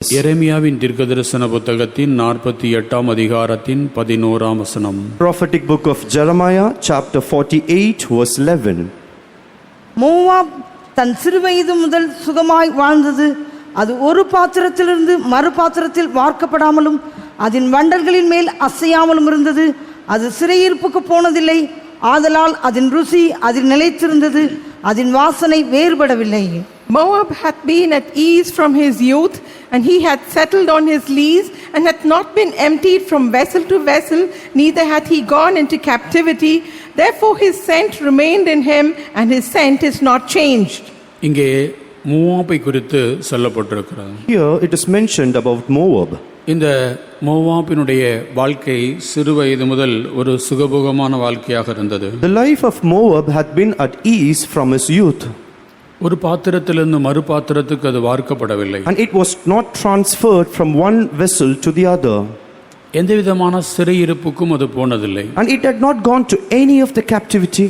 எரேமியாவின் தீர்க்கதரிசன புத்தகத்தின் 48ஆம் அதிகாரத்தின் 11ஆம் வசனம். Prophetic book of Jeremiah chapter 48 verse 11. Moab தன் சிறுவயது முதல் சுகமாய் வாழ்ந்தது. அது ஒரு பாத்திரத்திலிருந்து மறு பாத்திரத்தில் வார்க்கப்படாமலும் அதன் வண்டல்களின் மேல் அசையாமலும் இருந்தது. அது சிறையிருப்புக்கு போனதில்லை. ஆதலால் அதன் ருசி அதில் நிலைத்திருந்தது. அதன் வாசனை வேறுபடவில்லை. Moab hath been at ease from his youth, and he hath settled on his lees, and hath not been emptied from vessel to vessel, neither hath he gone into captivity. Therefore his scent remained in him, and his scent is not changed. இங்கே மோவாபை குறித்து சொல்லப்பட்டிருக்கிறது. Here it is mentioned about Moab. இந்த மோவாபினுடைய வாழ்க்கை சிறுவயது முதல் ஒரு சுகபோகமான வாழ்க்கையாக இருந்தது. The life of Moab had been at ease from his youth. ஒரு பாத்திரத்திலிருந்து மறு பாத்திரத்துக்கு அது வார்க்கப்படவில்லை. And it was not transferred from one vessel to the other. எந்தவிதமான சிறையிருப்புக்கும் அது போனதில்லை. And it had not gone to any of the captivity.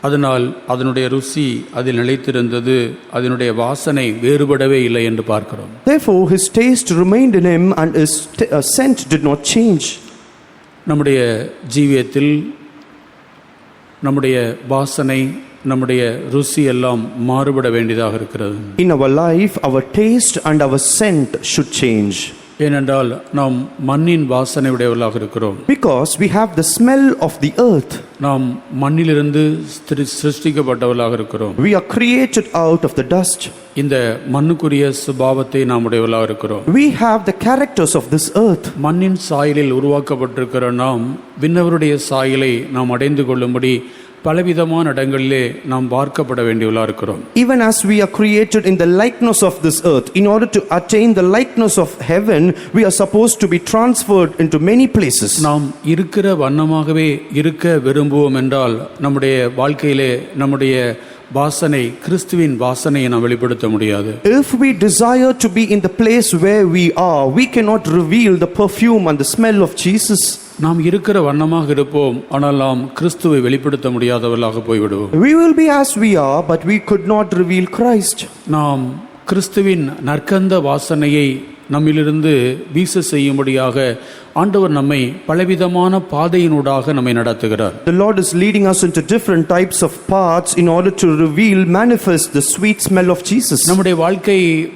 அதனால் அதனுடைய ருசி அதில் நிலைத்திருந்தது. அதனுடைய வாசனை வேறுபடவே இல்லை என்று பார்க்கிறோம். Therefore his taste remained in him, and his scent did not change. நம்முடைய ஜீவியத்தில் நம்முடைய வாசனை, நம்முடைய ருசி எல்லாம் மாறுபட வேண்டியதாக இருக்கிறது. In our life our taste and our scent should change. ஏனென்றால் நாம் மண்ணின் வாசனை உடையவர்களாக இருக்கிறோம். Because we have the smell of the earth. நாம் மண்ணிலிருந்து சிருஷ்டிக்கப்பட்டவர்களாக இருக்கிறோம். We are created out of the dust. இந்த மண்ணுக்குரிய சுபாவத்தை நாம் உடையவர்களாக இருக்கிறோம். We have the characters of this earth. மண்ணின் சாயலில் உருவாக்கப்பட்டிருக்கிற நாம் விண்ணவருடைய சாயலை நாம் அடைந்து கொள்ளும்படி பலவிதமான இடங்களிலே நாம் பார்க்கப்பட வேண்டியவர்களாக இருக்கிறோம். Even as we are created in the likeness of this earth, in order to attain the likeness of heaven, we are supposed to be transferred into many places. நாம் இருக்கிற வண்ணமாகவே இருக்க விரும்புவோம் என்றால் நம்முடைய வாழ்க்கையிலே நம்முடைய வாசனை, கிறிஸ்துவின் வாசனையை நாம் வெளிப்படுத்த முடியாது. If we desire to be in the place where we are, we cannot reveal the perfume and the smell of Jesus. நாம் இருக்கிற வண்ணமாக இருப்போம், ஆனால் நாம் கிறிஸ்துவை வெளிப்படுத்த முடியாதவர்களாக போய்விடுவோம். We will be as we are, but we could not reveal Christ. நாம் கிறிஸ்துவின் நற்கந்த வாசனையை நம்மிலிருந்து வீச செய்யும்படியாக ஆண்டவர் நம்மை பலவிதமான பாதையினூடாக நம்மை நடத்துகிறார். The Lord is leading us into different types of paths in order to reveal, manifest the sweet smell of Jesus. நம்முடைய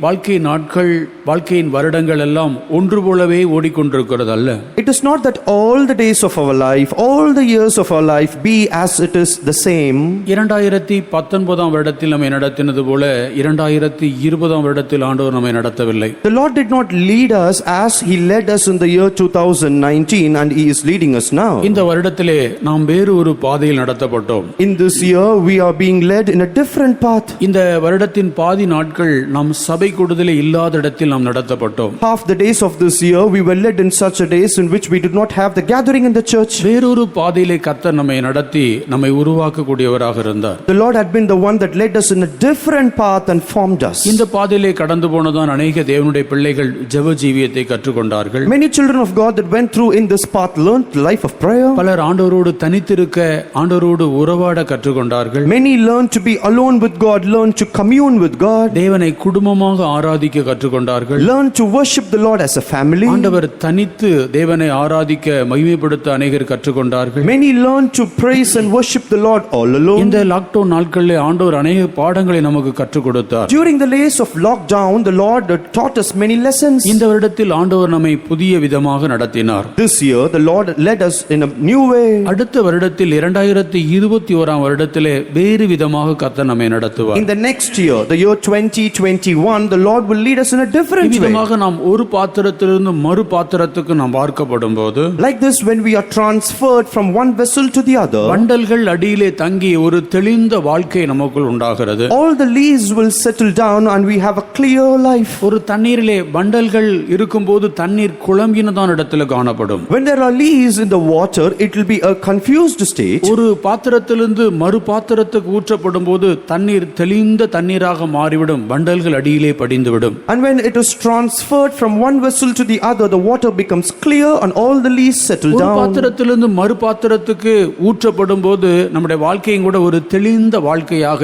வாழ்க்கை நாட்கள், வாழ்க்கையின் வருடங்கள் எல்லாம் ஒன்று போலவே ஓடிக்கொண்டிருக்கிறது அல்ல. It is not that all the days of our life, all the years of our life be as it is the same. 2019ஆம் வருடத்தில் நம்மை நடத்தினது போல 2020ஆம் வருடத்தில் ஆண்டவர் நம்மை நடத்தவில்லை. The Lord did not lead us as he led us in the year 2019, and he is leading us now. இந்த வருடத்திலே நாம் வேறு ஒரு பாதையில் நடத்தப்பட்டோம். In this year we are being led in a different path. இந்த வருடத்தின் பாதி நாட்கள் நாம் சபை கூடுதலே இல்லாத இடத்தில் நாம் நடத்தப்பட்டோம். Half the days of this year we were led in such a days in which we did not have the gathering in the church. வேறொரு பாதையிலே கர்த்தர் நம்மை நடத்தி நம்மை உருவாக்க கூடியவராக இருந்தார். The Lord had been the one that led us in a different path and formed us. இந்த பாதையிலே கடந்து போனதான் அநேக தேவனுடைய பிள்ளைகள் ஜெப ஜீவியத்தை கற்றுக்கொண்டார்கள். Many children of God that went through in this path learned the life of prayer. பலர் ஆண்டவரோடு தனித்திருக்க, ஆண்டவரோடு உறவாட கற்றுக்கொண்டார்கள். Many learned to be alone with God, learned to commune with God. தேவனை குடும்பமாக ஆராதிக்க கற்றுக்கொண்டார்கள். Learned to worship the Lord as a family. ஆண்டவர் தனித்து தேவனை ஆராதிக்க மகிமைப்படுத்த அநேகர் கற்றுக்கொண்டார்கள். Many learned to praise and worship the Lord all alone. இந்த லாக்டவுன் நாட்களிலே ஆண்டவர் அநேக பாடங்களை நமக்கு கற்றுக் கொடுத்தார். During the days of lockdown, the Lord taught us many lessons. இந்த வருடத்தில் ஆண்டவர் நம்மை புதிய விதமாக நடத்தினார். This year the Lord led us in a new way. அடுத்த வருடத்தில் 2021ஆம் வருடத்திலே வேறு விதமாக கர்த்தர் நம்மை நடத்துவார். In the next year, the year 2021, the Lord will lead us in a different way. விதமாக நாம் ஒரு பாத்திரத்திலிருந்து மறு பாத்திரத்துக்கு நாம் பார்க்கப்படும்போது, like this, when we are transferred from one vessel to the other, வண்டல்கள் அடியிலே தங்கி ஒரு தெளிந்த வாழ்க்கை நமக்குள் உண்டாகிறது. all the leaves will settle down and we have a clear life. ஒரு தண்ணீரிலே வண்டல்கள் இருக்கும்போது தண்ணீர் குழம்பினதான இடத்துல காணப்படும். When there are leaves in the water, it will be a confused state. ஒரு பாத்திரத்திலிருந்து மறு பாத்திரத்துக்கு ஊற்றப்படும் போது தண்ணீர் தெளிந்த தண்ணீராக மாறிவிடும், வண்டல்கள் அடியிலே படிந்துவிடும். And when it is transferred from one vessel to the other, the water becomes clear and all the leaves settle down. ஒரு பாத்திரத்திலிருந்து மறு பாத்திரத்துக்கு ஊற்றப்படும் போது நம்முடைய வாழ்க்கையும் கூட ஒரு தெளிந்த வாழ்க்கையாக,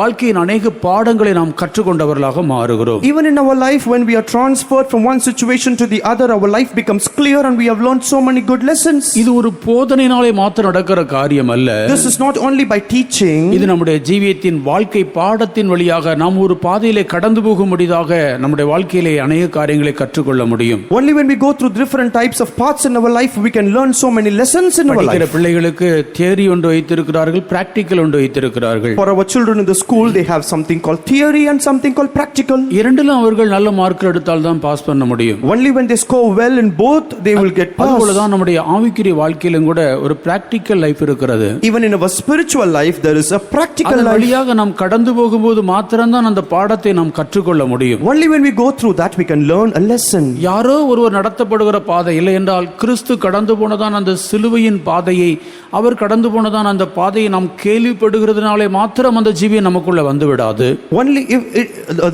வாழ்க்கையின் அநேக பாடங்களை நாம் கற்றுக்கொண்டவர்களாக மாறுகிறோம். Even in our life, when we are transferred transferred from one situation to the other, our life becomes clear and we have learned so many good lessons. இது ஒரு போதனையினாலே மாத்திரம் நடக்கிற காரியம் அல்ல. This is not only by teaching. இது நம்முடைய ஜீவியத்தின் வாழ்க்கை பாடத்தின் வழியாக நாம் ஒரு பாதையிலே கடந்து போகும்படியாக நம்முடைய வாழ்க்கையிலே அநேக காரியங்களை கற்றுக்கொள்ள முடியும். Only when we go through different types of paths in our life, we can learn so many lessons in our படிக்கிற life. பிள்ளைகளுக்கு தியரி ஒன்று வைத்திருக்கிறார்கள், பிராக்டிக்கல் ஒன்று வைத்திருக்கிறார்கள். For our children in the school, they have something called theory and something called practical. இரண்டிலும் அவர்கள் நல்ல mark எடுத்தால் தான் பாஸ் பண்ண முடியும். Only when they score well in both, they will get passed. அதுபோலதான் நம்முடைய ஆவிக்குரிய வாழ்க்கையிலும் கூட ஒரு பிராக்டிக்கல் லைஃப் இருக்கிறது. Even in our spiritual life, there is a practical அதன் life. வழியாக நாம் கடந்து போகும்போது மாத்திரம்தான் அந்த பாடத்தை நாம் கற்றுக்கொள்ள முடியும். Only when we go through that, we can learn a lesson. யாரோ ஒருவர் நடத்தப்படுகிற பாதை இல்லை என்றால் கிறிஸ்து கடந்து போனதான் அந்த சிலுவையின் பாதையை, அவர் கடந்து போனதான் அந்த பாதையை நாம் கேள்விப்படுகிறதுனாலே மாத்திரம் அந்த ஜீவியம் நமக்குள்ள வந்து விடாது. Only if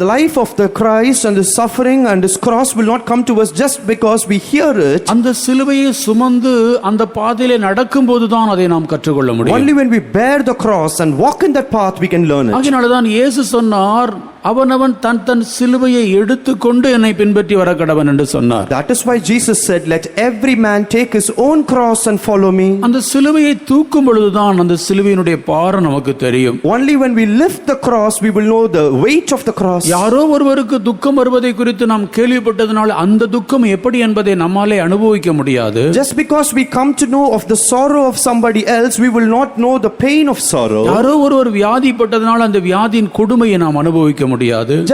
the life of the Christ and the suffering and his cross will not come to us just because we hear it. அந்த சிலுவையை சுமந்து அந்த பாதையிலே நடக்கும்போது தான் அதை நாம் கற்றுக்கொள்ள முடியும். Only when we bear the cross and walk in that path, we can learn it. அதனாலதான் இயேசு சொன்னார், அவனவன் தன் தன் சிலுவையை எடுத்துக்கொண்டு என்னை பின்பற்றி வர கடவன் என்று சொன்னார். That is why Jesus said, let every man take his own cross and follow me. அந்த சிலுவையை தூக்கும் பொழுதுதான் அந்த சிலுவையினுடைய பாரம் நமக்கு தெரியும். Only when we lift the cross, we will know the weight of the cross. யாரோ ஒருவருக்கு துக்கம் வருவதை குறித்து நாம் கேள்விப்பட்டதனால் அந்த துக்கம் எப்படி என்பதை நம்மாலே அனுபவிக்க முடியாது. Just because we come to know of the sorrow of somebody else, we will not know the pain of sorrow. யாரோ ஒருவர் வியாதிப்பட்டதனால் அந்த வியாதியின் கொடுமையை நாம் அனுபவிக்க முடியாது.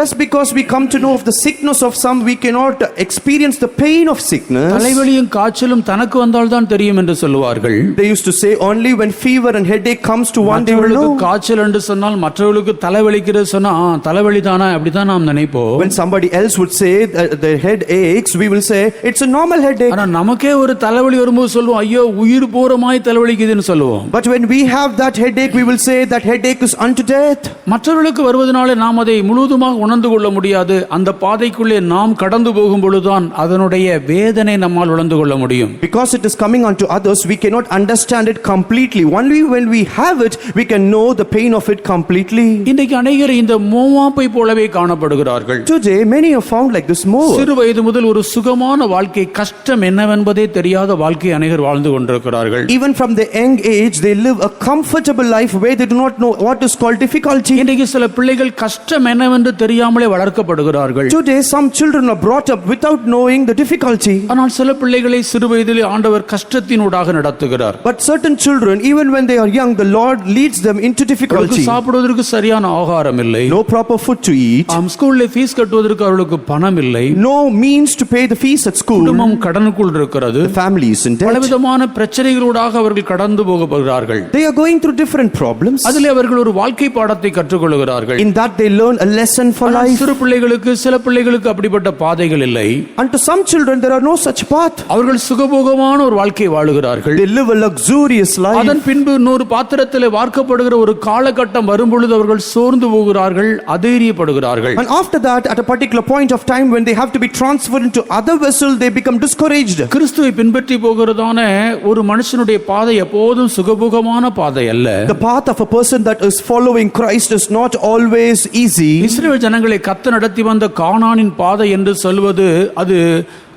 Just because we come to know of the sickness of some, we cannot experience the pain of sickness. தலைவலியும் காய்ச்சலும் தனக்கு வந்தால்தான் தெரியும் என்று சொல்லுவார்கள். They used to say only when fever and headache comes to one, they will know. காய்ச்சல் என்று சொன்னால் மற்றவர்களுக்கு தலைவலிக்கிறது சொன்னா தலைவலி தானா அப்படிதான் நாம் நினைப்போம். When somebody else would say that the head aches, we will say it's a normal headache. ஆனா நமக்கே ஒரு தலைவலி வரும்போது சொல்லுவோம், ஐயோ உயிர் போற மாதிரி தலைவலிக்குதுன்னு சொல்லுவோம். But when we have that headache, we will say that headache is unto death. மற்றவர்களுக்கு வருவதனாலே நாம் அதை முழுவதுமாக உணர்ந்து கொள்ள முடியாது. அந்த பாதைக்குள்ளே நாம் கடந்து போகும் பொழுதுதான் அதனுடைய வேதனை நம்மால் உணர்ந்து கொள்ள முடியும். Because it is coming unto others, we cannot understand it completely. Only when we have it, we can know the pain of it completely. இன்றைக்கு அநேகர் இந்த மோவாப்பை போலவே காணப்படுகிறார்கள். Today, many are found like this Moab. சிறு வயது முதல் ஒரு சுகமான வாழ்க்கை, கஷ்டம் என்னவென்பதே தெரியாத வாழ்க்கை அநேகர் வாழ்ந்து கொண்டிருக்கிறார்கள். Even from the young age, they live a comfortable life where they do not know what is called difficulty. இன்றைக்கு சில பிள்ளைகள் கஷ்டம் என்னவென்று தெரியாமலே வளர்க்கப்படுகிறார்கள். Today, some children are brought up without knowing the difficulty. ஆனால் சில பிள்ளைகளை சிறு வயதிலே ஆண்டவர் கஷ்டத்தினூடாக நடத்துகிறார். But certain children, even when they are young, the Lord leads them into difficulty. சாப்பிடுவதற்கு சரியான ஆகாரம் இல்லை. No proper food to eat. ஸ்கூல்ல ஃபீஸ் கட்டுவதற்கு அவர்களுக்கு பணம் இல்லை. No means to pay the fees at school. குடும்பம் கடனுக்குள் இருக்கிறது. The family is in debt. பலவிதமான பிரச்சனைகளூடாக அவர்கள் கடந்து போகிறார்கள். They are going through different problems. அதிலே அவர்கள் ஒரு வாழ்க்கை பாடத்தை கற்றுக்கொள்கிறார்கள். In that they learn a lesson for life. சிறு பிள்ளைகளுக்கு, சில பிள்ளைகளுக்கு அப்படிப்பட்ட பாதைகள் இல்லை. And to some children there are no such path. அவர்கள் சுகபோகமான ஒரு வாழ்க்கை வாழுகிறார்கள். They live a luxurious life. அதன் பின்பு இன்னொரு பாத்திரத்திலே வார்க்கப்படுகிற ஒரு காலகட்டம் வரும்பொழுது அவர்கள் சோர்ந்து போகிறார்கள், அதைரியப்படுகிறார்கள். And after that, at a particular point of time when they have to be transferred into other vessel, they become discouraged. கிறிஸ்துவை பின்பற்றி போகிறதான ஒரு மனுஷனுடைய பாதை எப்போதும் சுகபோகமான பாதை அல்ல. The path of a person that is following Christ is not always easy. இஸ்ரவேல் ஜனங்களை கர்த்தர் நடத்தி வந்த கானானின் பாதை என்று சொல்வது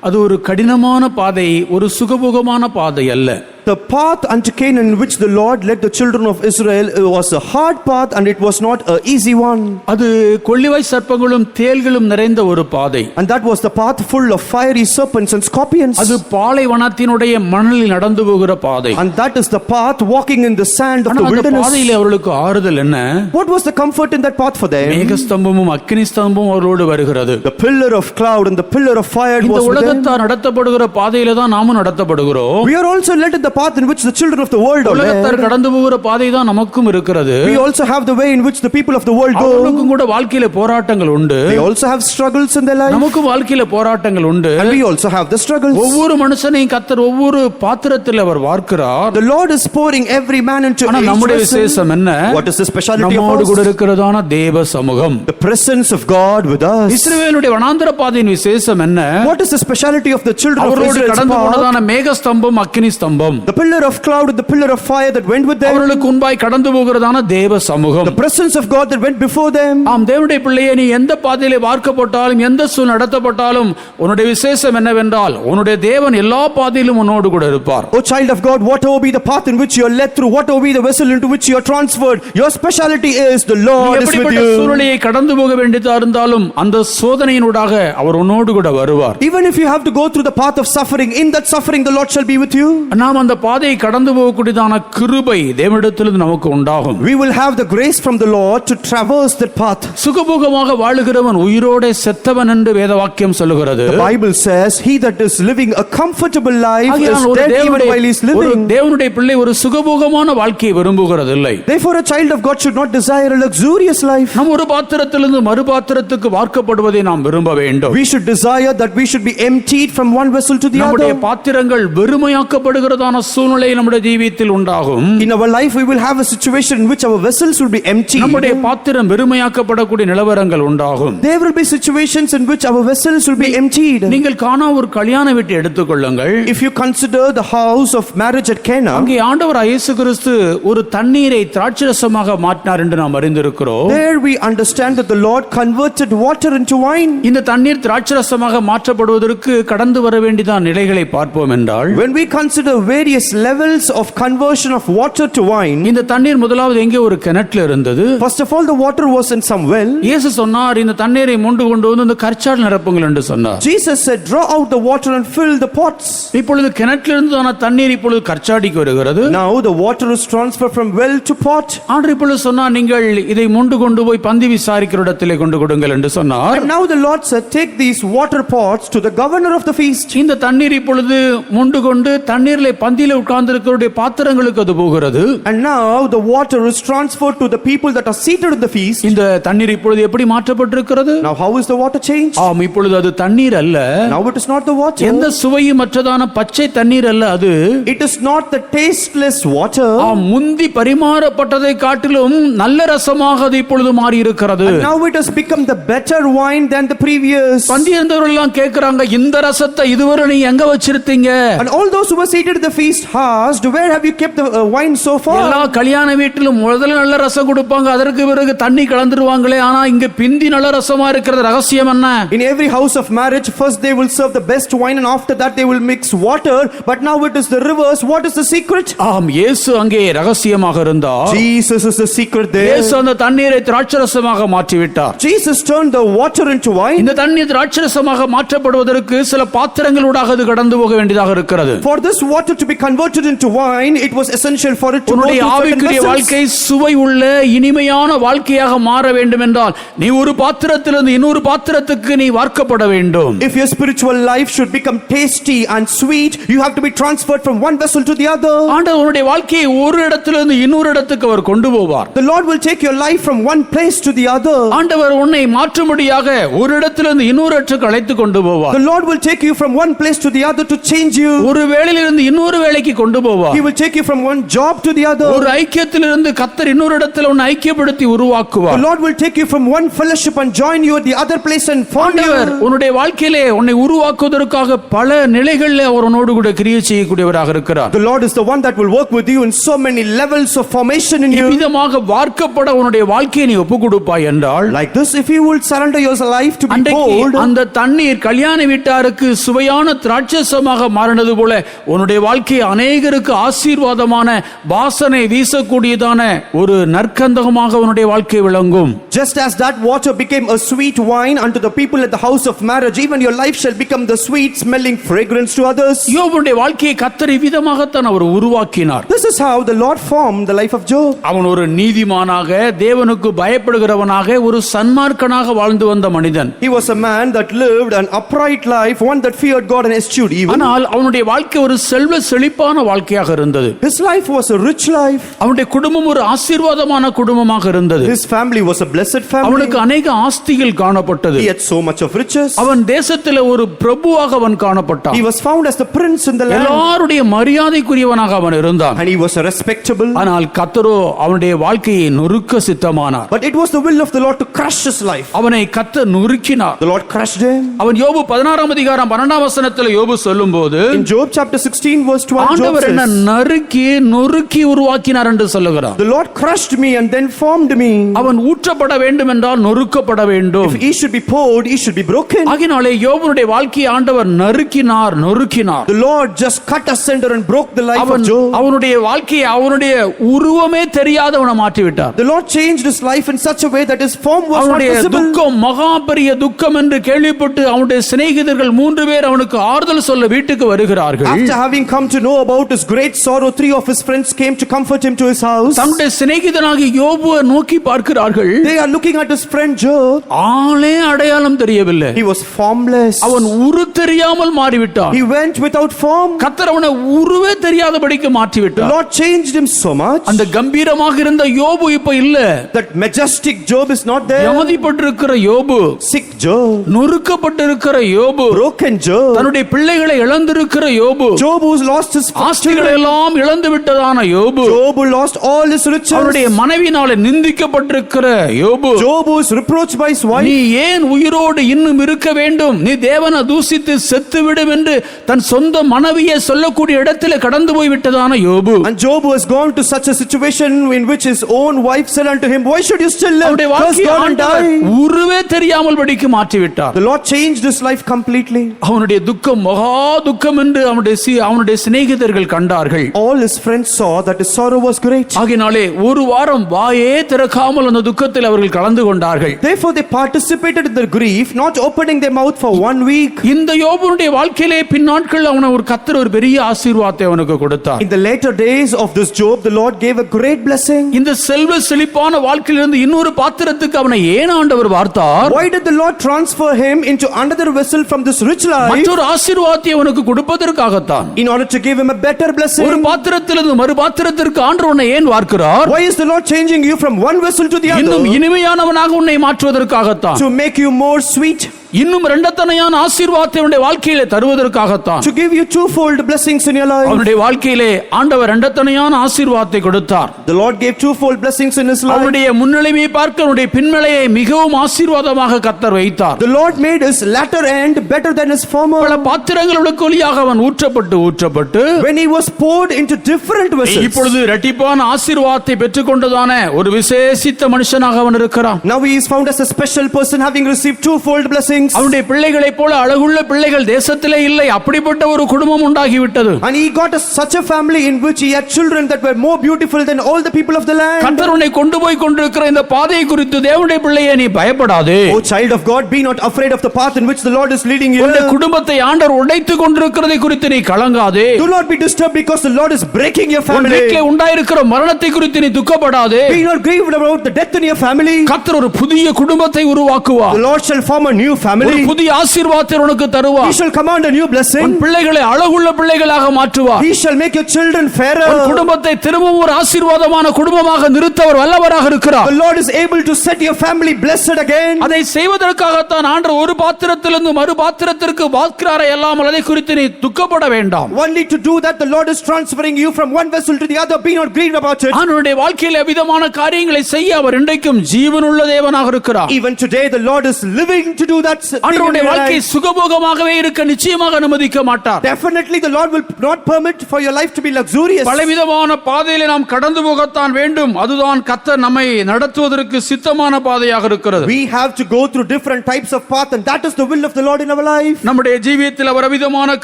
அது ஒரு கடினமான பாதை, ஒரு சுகபோகமான பாதை அல்ல. The path unto Canaan which the Lord led the children of Israel was a hard path and it was not an easy one. அது கொள்ளிவாய் சர்ப்பங்களும் தேள்களும் நிறைந்த ஒரு பாதை. And that was the path full of fiery serpents and scorpions. அது பாலைவனத்தினுடைய மணலில் நடந்து போகிற பாதை. And that is the path walking in the sand of the wilderness. அந்த பாதையிலே அவர்களுக்கு ஆறுதல் என்ன? What was the comfort in that path for them? மேகஸ்தம்பமும் அக்கினி ஸ்தம்பமும் அவர்களோடு வருகிறது. The pillar of cloud and the pillar of fire was with them. இந்த உலகத்தார் நடத்தப்படுகிற பாதையிலே தான் நாமும் நடத்தப்படுகிறோம். We are also led in the path in which the children of the world are led. உலகத்தார் கடந்து போகிற பாதை தான் நமக்கும் இருக்கிறது. We also have the way in which the people of the world go. அவர்களுக்கும் கூட வாழ்க்கையில போராட்டங்கள் உண்டு. They also have struggles in their life. நமக்கும் வாழ்க்கையில போராட்டங்கள் உண்டு. And we also have the struggles. ஒவ்வொரு மனுஷனையும் கர்த்தர் ஒவ்வொரு பாத்திரத்தில் அவர் வார்க்கிறார். The Lord is pouring every man into each vessel. நம்முடைய விசேஷம் என்ன? What is the speciality of நம்மோடு us? கூட இருக்கிறதான தேவ சமூகம். The presence of God with us. இஸ்ரவேலுடைய வனாந்தர பாதையின் விசேஷம் என்ன? What is the speciality of the children of Israel? கடந்து போனதான மேகஸ்தம்பம் அக்கினி ஸ்தம்பம். The pillar of cloud and the pillar of fire that went with them. அவர்களுக்கு முன்பாய் கடந்து போகிறதான தேவ சமூகம். The presence of God that went before them. ஆம், தேவனுடைய பிள்ளையே, நீ எந்த பாதையிலே பார்க்கப்பட்டாலும் எந்த சூழ் நடத்தப்பட்டாலும் உன்னுடைய விசேஷம் என்னவென்றால் உன்னுடைய தேவன் எல்லா பாதையிலும் உன்னோடு கூட இருப்பார். O child of God, whatever be the path in which you are led through, whatever be the vessel into which you are transferred, your speciality is the Lord is with எப்படிப்பட்ட you. சூழலையை கடந்து போக வேண்டியதா இருந்தாலும் அந்த சோதனையினூடாக அவர் உன்னோடு கூட வருவார். Even if you have to go through the path of suffering, in that suffering the Lord shall be with you. நாம் அந்த பாதையை கடந்து போகக்கூடியதான கிருபை தேவனிடத்திலிருந்து நமக்கு உண்டாகும். We will have the grace from the Lord to traverse that path. சுகபோகமாக வாழுகிறவன் உயிரோடே செத்தவன் என்று வேதவாக்கியம் சொல்லுகிறது. The Bible says, he that is living a comfortable life is ஆகையால் ஒரு dead even while he is living. தேவனுடைய பிள்ளை ஒரு சுகபோகமான வாழ்க்கையை விரும்புகிறதில்லை. Therefore a child of God should not desire a luxurious life. நாம் ஒரு பாத்திரத்திலிருந்து மறு பாத்திரத்துக்கு வார்க்கப்படுவதை நாம் விரும்ப வேண்டும். We should desire that we should be emptied from one vessel to the நம்முடைய other. பாத்திரங்கள் வெறுமையாக்கப்படுகிறதான சூழ்நிலை நம்முடைய ஜீவியத்தில் உண்டாகும். In our life we will have a situation in which our vessels will be empty. நம்முடைய பாத்திரம் வெறுமையாக்கப்படக்கூடிய நிலவரங்கள் உண்டாகும். There will be situations in which our vessels will be emptied. நீங்கள் காணா ஒரு கல்யாண வீட்டை எடுத்துக்கொள்ளுங்கள். If you consider the house of marriage at Cana, அங்கே ஆண்டவர் இயேசு கிறிஸ்து ஒரு தண்ணீரை திராட்சரசமாக மாற்றினார் என்று நாம் அறிந்திருக்கிறோம். there we understand that the Lord converted water into wine. இந்த தண்ணீர் திராட்சரசமாக மாற்றப்படுவதற்கு கடந்து வர வேண்டியதான நிலைகளை பார்ப்போம் என்றால், When we consider various levels of conversion of water to wine, இந்த தண்ணீர் முதலாவது எங்கே ஒரு கிணற்றில் இருந்தது. first of all the water was in some well. இயேசு சொன்னார், இந்த தண்ணீரை மொண்டு கொண்டு வந்து இந்த கற்சால் நிரப்புங்கள் என்று சொன்னார். Jesus said, draw out the water and fill the pots. இப்பொழுது கிணற்றிலிருந்தான தண்ணீர் இப்பொழுது கற்சாடிக்கு வருகிறது. Now the water is transferred from well to pot. ஆண்டவர் இப்பொழுது சொன்னார், நீங்கள் இதை மொண்டு கொண்டு போய் பந்தி விசாரிக்கிற இடத்திலே கொண்டு கொடுங்கள் என்று சொன்னார். And now the Lord said, take these water pots to the governor of the feast. இந்த தண்ணீர் இப்பொழுது மொண்டு கொண்டு தண்ணீரிலே பந்தியிலே உட்கார்ந்திருக்கிறவருடைய பாத்திரங்களுக்கு அது போகிறது. And now the water is transferred to the people that are seated at the feast. இந்த தண்ணீர் இப்பொழுது எப்படி மாற்றப்பட்டிருக்கிறது? Now how is the water changed? ஆம், இப்பொழுது அது தண்ணீர் அல்ல. Now it is not the water. எந்த சுவையும் மற்றதான பச்சை தண்ணீர் அல்ல அது. It is not the tasteless water. ஆம், முந்தி பரிமாறப்பட்டதை காட்டிலும் நல்ல ரசமாக அது இப்பொழுது மாறி இருக்கிறது. And now it has become the better wine than the previous. பந்தி இருந்தவர்கள் எல்லாம் கேக்குறாங்க, இந்த ரசத்தை இதுவரை நீ எங்க வச்சிருத்தீங்க? And all those who were seated at the feast asked, where have you kept the wine so எல்லா far? கல்யாண வீட்டிலும் முதல்ல நல்ல ரசம் கொடுப்பாங்க, அதற்கு பிறகு தண்ணி கலந்துருவாங்களே, ஆனா இங்க பிந்தி நல்ல ரசமா இருக்கிறது ரகசியம் என்ன? In every house of marriage, first they will serve the best wine and after that they will mix water. But now it is the reverse. What is the secret? ஆம், இயேசு அங்கே ரகசியமாக இருந்தார். Jesus is the secret there. இயேசு அந்த தண்ணீரை திராட்சரசமாக மாற்றி விட்டார். Jesus turned the water into wine. இந்த தண்ணீர் திராட்சரசமாக மாற்றப்படுவதற்கு சில பாத்திரங்களூடாக அது கடந்து போக வேண்டியதாக இருக்கிறது. For this water to be converted into wine, it was essential for it to go உன்னுடைய through certain ஆவிக்குரிய vessels. வாழ்க்கை சுவை உள்ள இனிமையான வாழ்க்கையாக மாற வேண்டும் என்றால் நீ ஒரு பாத்திரத்திலிருந்து இன்னொரு பாத்திரத்துக்கு நீ வார்க்கப்பட வேண்டும். If your spiritual life should become tasty and sweet, you have to be transferred from one vessel to the other. ஆண்டவர் உன்னுடைய வாழ்க்கையை ஒரு இடத்திலிருந்து இன்னொரு இடத்துக்கு அவர் கொண்டு போவார். The Lord will take your life from one place to the other. ஆண்டவர் உன்னை மாற்றும்படியாக ஒரு இடத்திலிருந்து இன்னொரு இடத்துக்கு அழைத்து கொண்டு போவார். The Lord will take you from one place to the other to change you. ஒரு வேளையிலிருந்து இன்னொரு வேலைக்கு கொண்டு போவார். He will take you from one job to the other. ஒரு ஐக்கியத்திலிருந்து கர்த்தர் இன்னொரு இடத்தில் உன்னை ஐக்கியப்படுத்தி The உருவாக்குவார். Lord will take you from one fellowship and join you at the other place and form ஆண்டவர் you. உன்னுடைய வாழ்க்கையிலே உன்னை உருவாக்குவதற்காக பல நிலைகளில் அவர் உன்னோடு கூட கிரியை செய்யக்கூடியவராக இருக்கிறார். The Lord is the one that will work with you in so many levels of formation in you. விதமாக வார்க்கப்பட உன்னுடைய வாழ்க்கையை நீ ஒப்பு கொடுப்பாய் என்றால், Like this, if you will surrender your life to be அன்றைக்கு bold, அந்த தண்ணீர் கல்யாண வீட்டாருக்கு சுவையான திராட்சரசமாக மாறினது போல உன்னுடைய வாழ்க்கை அநேகருக்கு ஆசீர்வாதமான வாசனை வீசக்கூடியதான ஒரு நற்கந்தகமாக உன்னுடைய வாழ்க்கை விளங்கும். just as that water became a sweet wine unto the people at the house of marriage, even your life shall become the sweet smelling fragrance to others. யோபுடைய வாழ்க்கையை கர்த்தர் விதமாகத்தான் அவர் உருவாக்கினார். This is how the Lord formed the life of Job. அவன் ஒரு நீதிமானாக, தேவனுக்கு பயப்படுகிறவனாக, ஒரு சன்மார்க்கனாக வாழ்ந்து வந்த மனிதன். He was a man that lived an upright life, one that feared God and eschewed evil. ஆனால் அவனுடைய வாழ்க்கை ஒரு செல்வ செழிப்பான வாழ்க்கையாக இருந்தது. His life was a rich life. அவனுடைய குடும்பம் ஒரு ஆசீர்வாதமான குடும்பமாக இருந்தது. His family was a blessed family. அவனுக்கு அநேக ஆஸ்திகள் காணப்பட்டது. He had so much of riches. அவன் தேசத்திலே ஒரு பிரபுவாக அவன் காணப்பட்டான். He was found as the prince in the land. எல்லாருடைய மரியாதைக்குரியவனாக அவன் இருந்தான். And he was a respectable. ஆனால் கர்த்தரோ அவனுடைய வாழ்க்கையை நொறுக்க சித்தமானார். But it was the will of the Lord to crush his life. அவனை கர்த்தர் நொறுக்கினார். The Lord crushed him. அவன் யோபு 16 அதிகாரம் 12 வசனத்தில் யோபு சொல்லும்போது, In Job chapter 16 verse 1, Job ஆண்டவர் என்ன says, நறுக்கி நொறுக்கி உருவாக்கினார் என்று சொல்லுகிறார். the Lord crushed me and then formed me. அவன் ஊற்றப்பட வேண்டும் என்றால் நொறுக்கப்பட வேண்டும். If he should be poured, he should be broken. ஆகினாலே யோபுடைய வாழ்க்கையை ஆண்டவர் நொறுக்கினார். The Lord just cut asunder and broke the life of அவன் Job. அவனுடைய வாழ்க்கையை அவனுடைய உருவமே தெரியாதவனை மாற்றி விட்டார். The Lord changed his life in such a way that his form was not அவனுடைய visible. துக்கம் மகா பெரிய துக்கம் என்று கேள்விப்பட்டு அவனுடைய சிநேகிதர்கள் 3 பேர் அவனுக்கு ஆறுதல் சொல்ல வீட்டுக்கு வருகிறார்கள். After having come to know about his great sorrow, 3 of his friends came to comfort him to his house. தன்னுடைய சிநேகிதனாகிய யோபுவை நோக்கி பார்க்கிறார்கள். They are looking at his friend Job. ஆளே அடையாளம் தெரியவில்லை. He was formless. அவன் உரு தெரியாமல் மாறிவிட்டான். He went without form. கர்த்தர் அவனை உருவே தெரியாதபடிக்கு மாற்றி The விட்டார். Lord changed him so much. அந்த கம்பீரமாக இருந்த யோபு இப்ப இல்ல. That majestic Job is not there. வியாதிப்பட்டிருக்கிற யோபு, Sick Job. நொறுக்கப்பட்டிருக்கிற யோபு, Broken Job. தன்னுடைய பிள்ளைகளை இழந்திருக்கிற யோபு, Job who's lost his ஆஸ்திகளை children. எல்லாம் இழந்து விட்டதான யோபு, Job who lost all his riches. அவருடைய மனைவினாலே நிந்திக்கப்பட்டிருக்கிற யோபு, Job who is reproached by his wife. நீ ஏன் உயிரோடு இன்னும் இருக்க வேண்டும், நீ தேவனை தூசித்து செத்துவிடும் என்று தன் சொந்த மனைவியை சொல்லக்கூடிய இடத்திலே கடந்து போய் விட்டதான யோபு. And Job who has gone to such a situation in which his own wife said unto him, why should you still live? அவருடைய Curse வாழ்க்கையை God and ஆண்டவர் die. உருவே தெரியாமல் படிக்கு மாற்றி விட்டார். The Lord changed his life completely. அவனுடைய துக்கம் மகா துக்கம் என்று அவனுடைய சிநேகிதர்கள் கண்டார்கள். All his friends saw that his sorrow was great. ஆகினாலே ஒரு வாரம் வாயே திறக்காமல் அந்த துக்கத்தில் அவர்கள் கலந்து கொண்டார்கள். Therefore they participated in the grief, not opening their mouth for 1 week. இந்த யோபுடைய வாழ்க்கையிலே பின்னாட்கள் அவனை கர்த்தர் ஒரு பெரிய ஆசீர்வாதத்தை அவனுக்கு கொடுத்தார். In the later days of this Job, the Lord gave a great blessing. இந்த செல்வ செழிப்பான வாழ்க்கையிலிருந்து இன்னொரு பாத்திரத்துக்கு அவனை ஏன் ஆண்டவர் வார்த்தார்? Why did the Lord transfer him into another vessel from this rich life? மற்றொரு ஆசீர்வாதத்தை அவனுக்கு கொடுப்பதற்காகத்தான். In order to give him a better ஒரு blessing. பாத்திரத்திலிருந்து மறு பாத்திரத்திற்கு ஆண்டவர் உன்னை ஏன் வார்க்கிறார்? Why is the Lord changing you from one vessel to the இன்னும் other? இனிமையானவனாக உன்னை மாற்றுவதற்காகத்தான். To make you more sweet. இன்னும் இரண்டத்தனையான ஆசீர்வாதத்தை உன்னுடைய வாழ்க்கையிலே தருவதற்காகத்தான். To give you twofold blessings in your life. அவனுடைய வாழ்க்கையிலே ஆண்டவர் இரண்டத்தனையான ஆசீர்வாதத்தை கொடுத்தார். The Lord gave twofold blessings in his life. அவனுடைய முன்னிலையை பார்க்க அவனுடைய பின்மலையை மிகவும் ஆசீர்வாதமாக கர்த்தர் வைத்தார். The Lord made his latter end better than his former. பல பாத்திரங்களுக்கு வழியாக அவன் ஊற்றப்பட்டு When he was poured into different vessels. இப்பொழுது இரட்டிப்பான ஆசீர்வாதத்தை பெற்றுக்கொண்டதான ஒரு விசேஷித்த மனுஷனாக அவன் இருக்கிறான். Now he is found as a special person having received twofold blessings. அவனுடைய பிள்ளைகளைப் போல அழகுள்ள பிள்ளைகள் தேசத்திலே இல்லை, அப்படிப்பட்ட ஒரு குடும்பம் உண்டாகிவிட்டது. And he got such a family in which he had children that were more beautiful than all the people of the land. கர்த்தர் உன்னை கொண்டு போய் கொண்டிருக்கிற இந்த பாதையை குறித்து தேவனுடைய பிள்ளையே நீ பயப்படாதே. Oh child of God, be not afraid of the path in which the Lord is leading you. உன்னுடைய குடும்பத்தை ஆண்டவர் உடைத்துக் கொண்டிருக்கிறதை குறித்து நீ கலங்காதே. Do not be disturbed because the Lord is breaking your உன் family. வீட்டிலே உண்டாயிருக்கிற மரணத்தை குறித்து நீ துக்கப்படாதே. Be not grieved about the death in your family. கர்த்தர் ஒரு புதிய குடும்பத்தை உருவாக்குவார். The Lord shall form a new ஒரு family. புதிய ஆசீர்வாதத்தை உனக்கு He தருவார். shall command a new blessing. உன் பிள்ளைகளை அழகுள்ள பிள்ளைகளாக மாற்றுவார். He shall make your children fairer. உன் குடும்பத்தை திரும்பவும் ஒரு ஆசீர்வாதமான குடும்பமாக நிறுத்த அவர் வல்லவராக இருக்கிறார். The Lord is able to set your family blessed again. அதை செய்வதற்காகத்தான் ஆண்டவர் ஒரு பாத்திரத்திலிருந்து மறு பாத்திரத்திற்கு வார்க்கிறாரே அல்லாமல் அதை குறித்து நீ துக்கப்பட வேண்டாம். Only to do that the Lord is transferring you from one vessel to the other. Be not grieved about it. அவனுடைய வாழ்க்கையில் விதமான காரியங்களை செய்ய அவர் இன்றைக்கும் ஜீவனுள்ள தேவனாக இருக்கிறார். Even today the Lord is living to do that thing in அவனுடைய your வாழ்க்கை life. சுகபோகமாகவே இருக்க நிச்சயமாக அனுமதிக்க மாட்டார். Definitely the Lord will not permit for your life to be luxurious. பலவிதமான பாதையிலே நாம் கடந்து போகத்தான் வேண்டும். அதுதான் கர்த்தர் நம்மை நடத்துவதற்கு சித்தமான பாதையாக இருக்கிறது. We have to go through different types of path, and that is the will of the Lord in our life. நம்முடைய ஜீவியத்தில் அவர் விதமான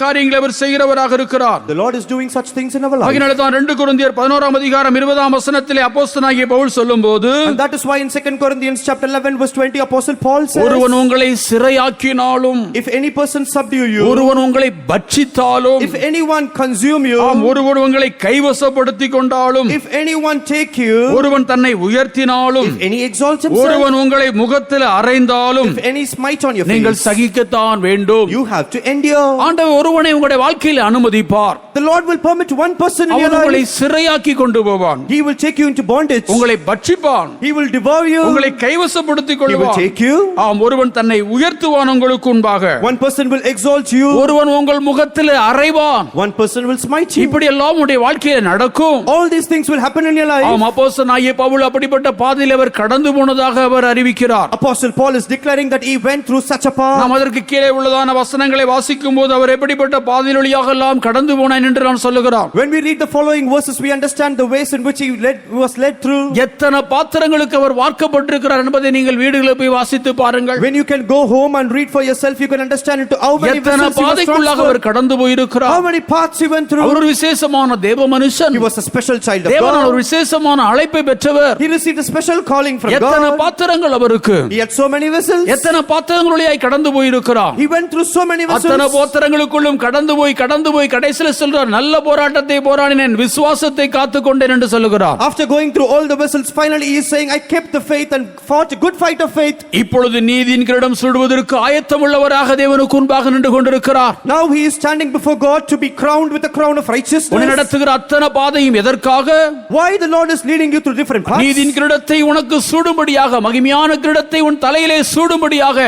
காரியங்களை அவர் செய்கிறவராக இருக்கிறார். The Lord is doing such things in our life. ஆகையால் தான் 2 கொரிந்தியர் 11ஆம் அதிகாரம் 20ஆம் வசனத்திலே அப்போஸ்தலனாகிய பவுல் சொல்லும்போது, And that is why in 2 Corinthians chapter 11 verse 20 apostle Paul says, ஒருவன் உங்களை சிறையாக்கினாலும், if any person subdue you, ஒருவன் உங்களை பட்சித்தாலும், if anyone consume you, ஒருவன் உங்களை கைவசப்படுத்திக் கொண்டாலும், if anyone take you, ஒருவன் தன்னை உயர்த்தினாலும், if any exalts himself, ஒருவன் உங்களை முகத்தில் அறைந்தாலும், if any smite on your நீங்கள் face, சகிக்கத்தான் வேண்டும். you have to endure. ஆண்டவர் ஒருவனை உங்களுடைய வாழ்க்கையில் அனுமதிப்பார். The Lord will permit one person in your அவன் உங்களை life. சிறையாக்கி கொண்டு போவான். He will take you into bondage. உங்களை பட்சிப்பான். He will devour you. உங்களை கைவசப்படுத்திக் He will கொள்வான். take you. ஒருவன் தன்னை உயர்த்தி உயர்த்துவான் உங்களுக்கு முன்பாக. One person will exalt you. ஒருவன் உங்கள் முகத்திலே அறைவான். One person will smite you. இப்படி எல்லாம் உடைய வாழ்க்கையில நடக்கும். All these things will happen in your life. அப்போஸ்தலனாகிய பவுல் அப்படிப்பட்ட பாதையில் அவர் கடந்து போனதாக அவர் அறிவிக்கிறார். Apostle Paul is declaring that he went through such a path. நாம் அதற்கு கீழே உள்ளதான வசனங்களை வாசிக்கும் போது அவர் எப்படிப்பட்ட பாதையில் வழியாக எல்லாம் கடந்து போனான் என்று நான் சொல்லுகிறார். When we read the following verses, we understand the ways in which he was led through. எத்தனை பாத்திரங்களுக்கு அவர் வார்க்கப்பட்டிருக்கிறார் என்பதை நீங்கள் வீடுகளில் போய் வாசித்து பாருங்கள். When you can go home and read for yourself, you can understand into how many எத்தனை vessels he was பாதைக்குள்ளாக our transferred. கடந்து போயிருக்கிறார். How many paths he went through. அவர் ஒரு விசேஷமான தேவ மனுஷன். He was a special child of தேவனால் ஒரு God. விசேஷமான அழைப்பை பெற்றவர். He received a special calling from எத்தனை God. பாத்திரங்கள் அவருக்கு. He had so many vessels. எத்தனை பாத்திரங்களுடைய கடந்து போயிருக்கிறார். He went through so many அத்தனை vessels. பாத்திரங்களுக்குள்ளும் கடந்து போய் கடைசியில் சொல்றார், நல்ல போராட்டத்தை போராடினேன், விசுவாசத்தை காத்துக்கொண்டேன் என்று சொல்லுகிறார். After going through all the vessels, finally he is saying, I kept the faith and fought a good fight of faith. இப்பொழுது நீதியின் கிரீடம் சூடுவதற்கு ஆயத்தமுள்ளவராக தேவனுக்கு முன்பாக நின்று கொண்டிருக்கிறார். Now he is standing before God to be crowned with the crown of உன்னை righteousness. நடத்துகிற அத்தனை பாதையும் எதற்காக? Why the Lord is leading you through different paths? நீதியின் கிரீடத்தை உனக்கு சூடும்படியாக, மகிமையான கிரீடத்தை உன் தலையிலே சூடும்படியாக,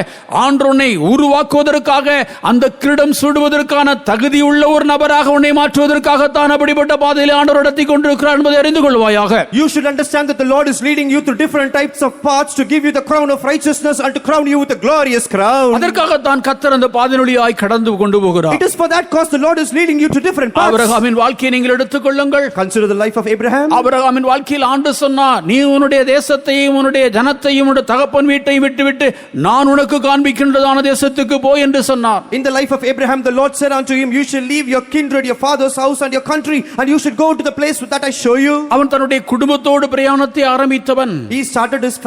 ஆண்டவர் உன்னை உருவாக்குவதற்காக, அந்த கிரீடம் சூடுவதற்கான தகுதி உள்ள ஒரு நபராக உன்னை மாற்றுவதற்காகத்தான் அப்படிப்பட்ட பாதையிலே ஆண்டவர் நடத்தி கொண்டிருக்கிறார் என்பதை அறிந்து கொள்வாயாக. You should understand that the Lord is leading you through different types of paths to give you the crown of righteousness and to crown you with a glorious crown. அதற்காகத்தான் கர்த்தர் அந்த பாதையிலூடாய் கடந்து கொண்டு போகிறார். It is for that cause the Lord is leading you to different paths. ஆபிரகாமின் வாழ்க்கையை நீங்கள் எடுத்துக்கொள்ளுங்கள். Consider the life of Abraham. ஆபிரகாமின் வாழ்க்கையில் ஆண்டவர் சொன்னார், நீ உன்னுடைய தேசத்தையும் உன்னுடைய ஜனத்தையும் உன்னுடைய தகப்பன் வீட்டையும் விட்டுவிட்டு நான் உனக்கு காண்பிக்கின்றதான தேசத்துக்கு போ என்று சொன்னார். In the life of Abraham, the Lord said unto him, you shall leave your kindred, your father's house and your country, and you should go to the place that I show you. அவன் தன்னுடைய குடும்பத்தோடு பிரயாணத்தை ஆரம்பித்தவன். He started his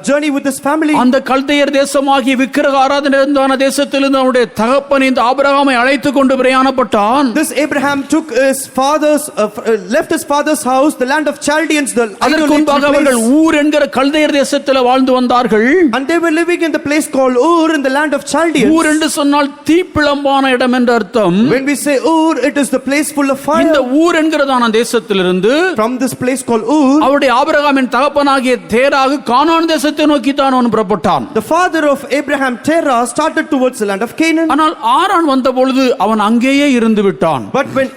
journey with his family. அந்த கல்தையர் தேசமாகிய விக்கிரக ஆராதனை இருந்தான தேசத்திலிருந்து அவனுடைய தகப்பன் இந்த ஆபிரகாமை அழைத்துக் கொண்டு பிரயாணப்பட்டான். This Abraham took his father's left his father's house, the land of Chaldeans, the அதற்கு முன்பாக அவர்கள் ஊர் என்கிற கல்தையர் தேசத்தில் வாழ்ந்து வந்தார்கள். and they were living in the place called Ur in the land of Chaldeans. ஊர் என்று சொன்னால் தீப்பிழம்பான இடம் என்று அர்த்தம். When we say Ur, it is the place full of fire. இந்த ஊர் என்கிறதான தேசத்திலிருந்து From this place called Ur, அவருடைய ஆபிரகாமின் தகப்பனாகிய தேராகு கானான் தேசத்தை நோக்கி தான் அவன் புறப்பட்டான். the father of Abraham, Terah, started towards the land of Canaan. ஆனால் ஆரான் வந்த பொழுது அவன் அங்கேயே இருந்து விட்டான். But when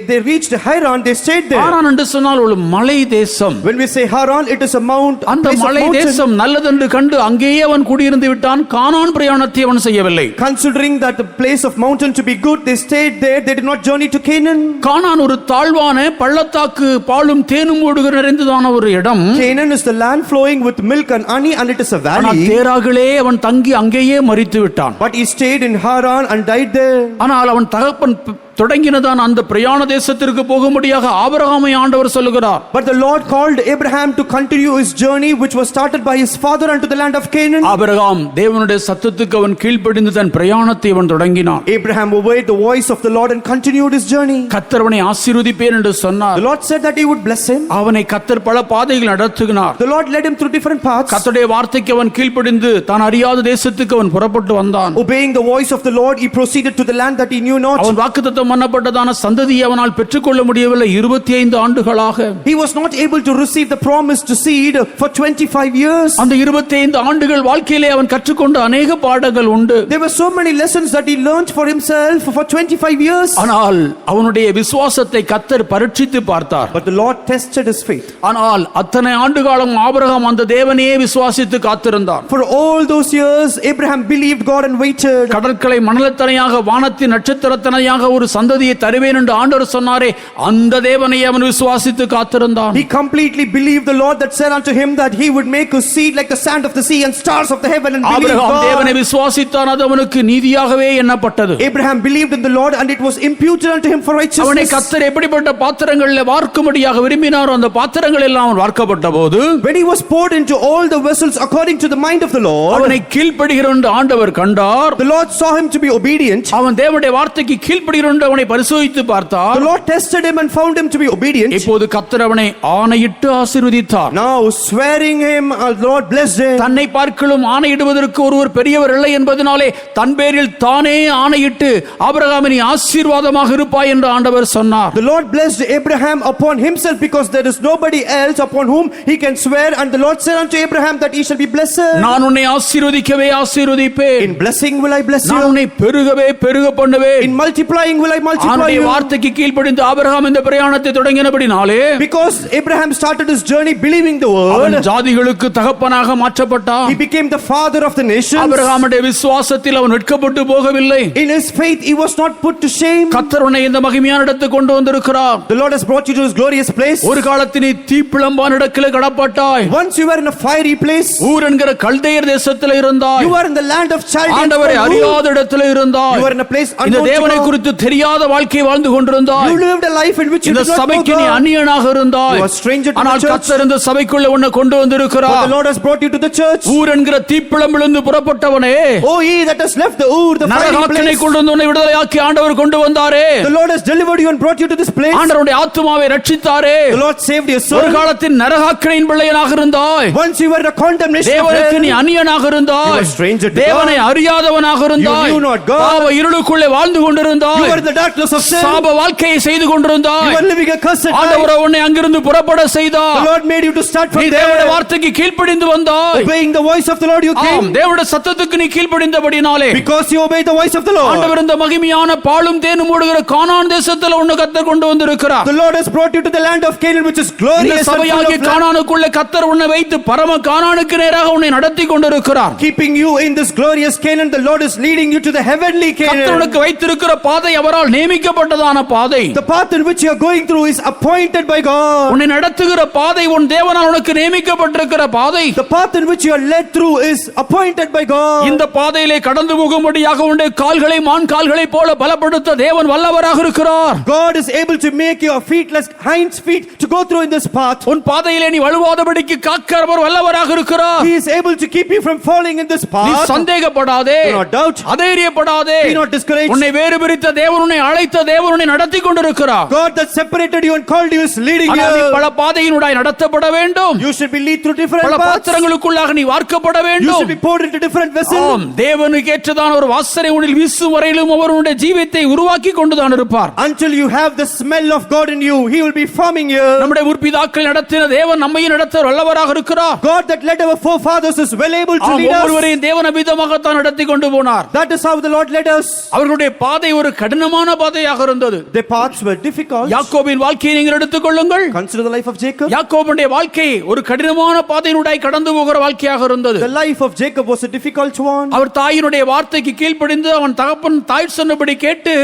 they reached Haran, they stayed there. ஆரான் என்று சொன்னால் ஒரு மலை தேசம். When we say Haran, it is a mount, அந்த place of மலை mountain. தேசம் நல்லதென்று கண்டு அங்கேயே அவன் குடியிருந்து விட்டான். கானான் பிரயாணத்தை அவன் செய்யவில்லை. Considering that the place of mountain to be good, they stayed there. They did not journey to Canaan. கானான் ஒரு தாழ்வான பள்ளத்தாக்கு பாலும் தேனும் ஓடுகிற நிறைந்ததான ஒரு இடம். Canaan is the land flowing with milk and honey, and it is a ஆனால் valley. தேராகிலே அவன் தங்கி அங்கேயே மரித்து விட்டான். But he stayed in Haran and died there. ஆனால் அவன் தகப்பன் தொடங்கினதான் அந்த பிரயாண தேசத்திற்கு போகும்படியாக ஆபிரகாமை ஆண்டவர் சொல்லுகிறார். But the Lord called Abraham to continue his journey, which was started by his father unto the land of Canaan. Abraham தேவனுடைய சத்தத்துக்கு அவன் கீழ்ப்படிந்து தன் பிரயாணத்தை அவன் தொடங்கினான். Abraham obeyed the voice of the Lord and continued his journey. கர்த்தர் அவனை ஆசீர்வதிப்பேன் என்று சொன்னார். The Lord said that he would bless him. அவனை கர்த்தர் பல பாதைகள் நடத்துகிறார். The Lord led him through different paths. கர்த்தருடைய வார்த்தைக்கு அவன் கீழ்ப்படிந்து தான் அறியாத தேசத்துக்கு அவன் புறப்பட்டு வந்தான். Obeying the voice of the Lord, he proceeded to the land that he knew not. அவன் வாக்குத்தத்தம் பண்ணப்பட்டதான சந்ததியை அவனால் பெற்றுக்கொள்ள முடியவில்லை 25 ஆண்டுகளாக. He was not able to receive the promised seed for 25 years. அந்த 25 ஆண்டுகள் வாழ்க்கையிலே அவன் கற்றுக்கொண்ட அநேக பாடங்கள் உண்டு. There were so many lessons that he learned for himself for 25 years. ஆனால் அவனுடைய விசுவாசத்தை கர்த்தர் பரீட்சித்து பார்த்தார். But the Lord tested his faith. ஆனால் அத்தனை ஆண்டுகாலம் ஆபிரகாம் அந்த தேவனையே விசுவாசித்து காத்திருந்தான். For all those years Abraham believed God and waited. கடற்கரை மணலத்தனையாக வானத்தின் நட்சத்திரத்தனையாக ஒரு சந்ததியை தருவேன் என்று ஆண்டவர் சொன்னாரே, அந்த தேவனை அவன் விசுவாசித்து காத்திருந்தான். He completely believed the Lord that said unto him that he would make his seed like the sand of the sea and stars of the heaven, and believed Abraham தேவனை God. விசுவாசித்தான், அது அவனுக்கு நீதியாகவே எண்ணப்பட்டது. Abraham believed in the Lord and it was imputed unto him for அவனை righteousness. கர்த்தர் எப்படிப்பட்ட பாத்திரங்களில் வார்க்கும்படியாக விரும்பினாரோ அந்த பாத்திரங்கள் எல்லாம் அவன் வார்க்கப்பட்ட போது, When he was poured into all the vessels according to the mind of the Lord, அவனை கீழ்ப்படுகிற ஆண்டவர் கண்டார். the Lord saw him to be obedient. அவன் தேவனுடைய வார்த்தைக்கு கீழ்ப்படுகிற கொண்டு அவனை பரிசோதித்து The பார்த்தார். Lord tested him and found him to be obedient. இப்போது கர்த்தர் அவனை ஆணையிட்டு ஆசீர்வதித்தார். Now swearing him, the Lord blessed him. தன்னை பார்க்கலும் ஆணையிடுவதற்கு ஒருவர் பெரியவர் இல்லை என்பதனாலே தன் பேரில் தானே ஆணையிட்டு ஆபிரகாமை நீ ஆசீர்வாதமாக இருப்பாய் என்று ஆண்டவர் சொன்னார். The Lord blessed Abraham upon himself because there is nobody else upon whom he can swear, and the Lord said unto Abraham that he shall be blessed. நான் உன்னை ஆசீர்வதிக்கவே ஆசீர்வதிப்பேன். In blessing will I bless நான் you. உன்னை பெருகவே பெருக பண்ணுவேன். In multiplying will I multiply அவனுடைய you. வார்த்தைக்கு கீழ்ப்படிந்து ஆபிரகாம் இந்த பிரயாணத்தை தொடங்கினபடினாலே Because Abraham started his journey believing the அவன் word, ஜாதிகளுக்கு தகப்பனாக மாற்றப்பட்டான். he became the father of the nations. ஆபிரகாமுடைய விசுவாசத்தில் அவன் வெட்கப்பட்டு போகவில்லை. In his faith he was not put to shame. கர்த்தர் உன்னை இந்த மகிமையான இடத்துக்கு கொண்டு வந்திருக்கிறார். The Lord has brought you to his glorious place. ஒரு காலத்தில் நீ தீப்பிழம்பான இடத்திலே கடப்பட்டாய். Once you were in a fiery place. ஊர் என்கிற கல்தேயர் தேசத்தில் இருந்தாய். You were in the land of Chaldeans. ஆண்டவரை அறியாத இடத்தில் இருந்தாய். You were in a place இந்த unknown to தேவனை God. குறித்து தெரியாத வாழ்க்கை வாழ்ந்து கொண்டிருந்தாய். You lived a life in which you இந்த did not know சபைக்கு நீ God. அந்நியனாக இருந்தாய். You are stranger to the ஆனால் church. கர்த்தர் இந்த சபைக்குள்ள உன்னை கொண்டு But வந்திருக்கிறார். the Lord has brought you to the church. ஊர் என்கிற தீப்பிழம்பிலிருந்து புறப்பட்டவனே, Oh, ye that has left the Ur, the fiery நரகாக்கினை place. கொண்டு வந்து உன்னை விடுதலையாக்கி ஆண்டவர் கொண்டு வந்தாரே. The Lord has delivered you and brought you to this place. ஆண்டவருடைய ஆத்துமாவை ரட்சித்தாரே. The Lord saved your ஒரு soul. காலத்தில் நரகாக்கினையின் பிள்ளையனாக இருந்தாய். Once you were in a condemnation of தேவனுக்கு நீ hell. அந்நியனாக You இருந்தாய். were stranger to தேவனை God. அறியாதவனாக இருந்தாய். You knew not God. பாவ இருளுக்குள்ளே வாழ்ந்து You கொண்டிருந்தாய். were in the darkness of sin. சாப வாழ்க்கையை செய்து You கொண்டிருந்தாய். were living a cursed life. ஆண்டவர் உன்னை அங்கிருந்து புறப்பட The செய்தார். Lord made you to start நீ from தேவனுடைய there. வார்த்தைக்கு கீழ்ப்படிந்து வந்தாய். Obeying the voice of the Lord you ஆம், came. தேவனுடைய சத்தத்துக்கு நீ கீழ்ப்படிந்தபடினாலே Because you obeyed the voice of the Lord. ஆண்டவர் இந்த மகிமையான பாலும் தேனும் ஓடுகிற கானான் தேசத்தில் உன்னை கர்த்தர் கொண்டு வந்திருக்கிறார். The Lord has brought you to the land of Canaan, which is இந்த glorious and full சபையாகிய of life. கானானுக்குள்ளே கர்த்தர் உன்னை வைத்து பரம கானானுக்கு நேராக உன்னை நடத்தி கொண்டிருக்கிறார். Keeping you in this glorious Canaan, the Lord is leading you to the heavenly கர்த்தர் Canaan. உனக்கு வைத்திருக்கிற பாதை அவரால் நியமிக்கப்பட்டதான பாதை. The path in which you are going through is appointed by God. உன்னை நடத்துகிற பாதை உன் தேவனால் உனக்கு நியமிக்கப்பட்டிருக்கிற பாதை. The path in which you are led through is appointed by God. இந்த பாதையிலே கடந்து போகும்படியாக உன்னுடைய கால்களை மான் கால்களை போல பலப்படுத்த தேவன் வல்லவராக இருக்கிறார். God is able to make your feet like hinds feet to go through in this path. உன் பாதையிலே நீ வழுவாதபடிக்கு காக்கிறவர் வல்லவராக இருக்கிறார். He is able to keep you from falling in this நீ path. சந்தேகப்படாதே, Do not doubt. அதைரியப்படாதே. Be not discouraged. உன்னை வேறு பிரித்த தேவன் உன்னை அழைத்த தேவன் உன்னை நடத்தி கொண்டிருக்கிறார். God that separated you and called you is leading ஆனால் நீ you. பல பாதையினூடாய் நடத்தப்பட வேண்டும். You should be lead through different பல paths. பாத்திரங்களுக்குள்ளாக நீ வார்க்கப்பட You வேண்டும். should be poured into different vessels. ஆம், தேவனுக்கு ஏற்றதான ஒரு வாசனை உன்னில் வீசும் வரையிலும் அவர் உன்னுடைய ஜீவியத்தை உருவாக்கி கொண்டுதான் இருப்பார். Until you have the smell of God in you, He will be forming you. நம்முடைய முற்பிதாக்கள் நடத்தின தேவன் நம்மையும் நடத்த வல்லவராக இருக்கிறார். God that led our forefathers is well able to ஆம், lead us. ஒவ்வொருவரையும் தேவன் அபிதமாகத்தான் நடத்தி கொண்டு போனார். That is how the Lord led us. அவர்களுடைய பாதை ஒரு கடினமான பாதையாக இருந்தது. The paths were difficult. யாக்கோபின் வாழ்க்கையை நீங்கள் எடுத்துக்கொள்ளுங்கள். Consider the life of Jacob. யாக்கோபுடைய வாழ்க்கை ஒரு கடினமான பாதையினூடாய் கடந்து போகிற வாழ்க்கையாக இருந்தது. The life of Jacob was a difficult one. அவர் தாயினுடைய வார்த்தைக்கு கீழ்ப்படிந்து அவன் தகப்பன் தாய் சொன்னபடி கேட்டு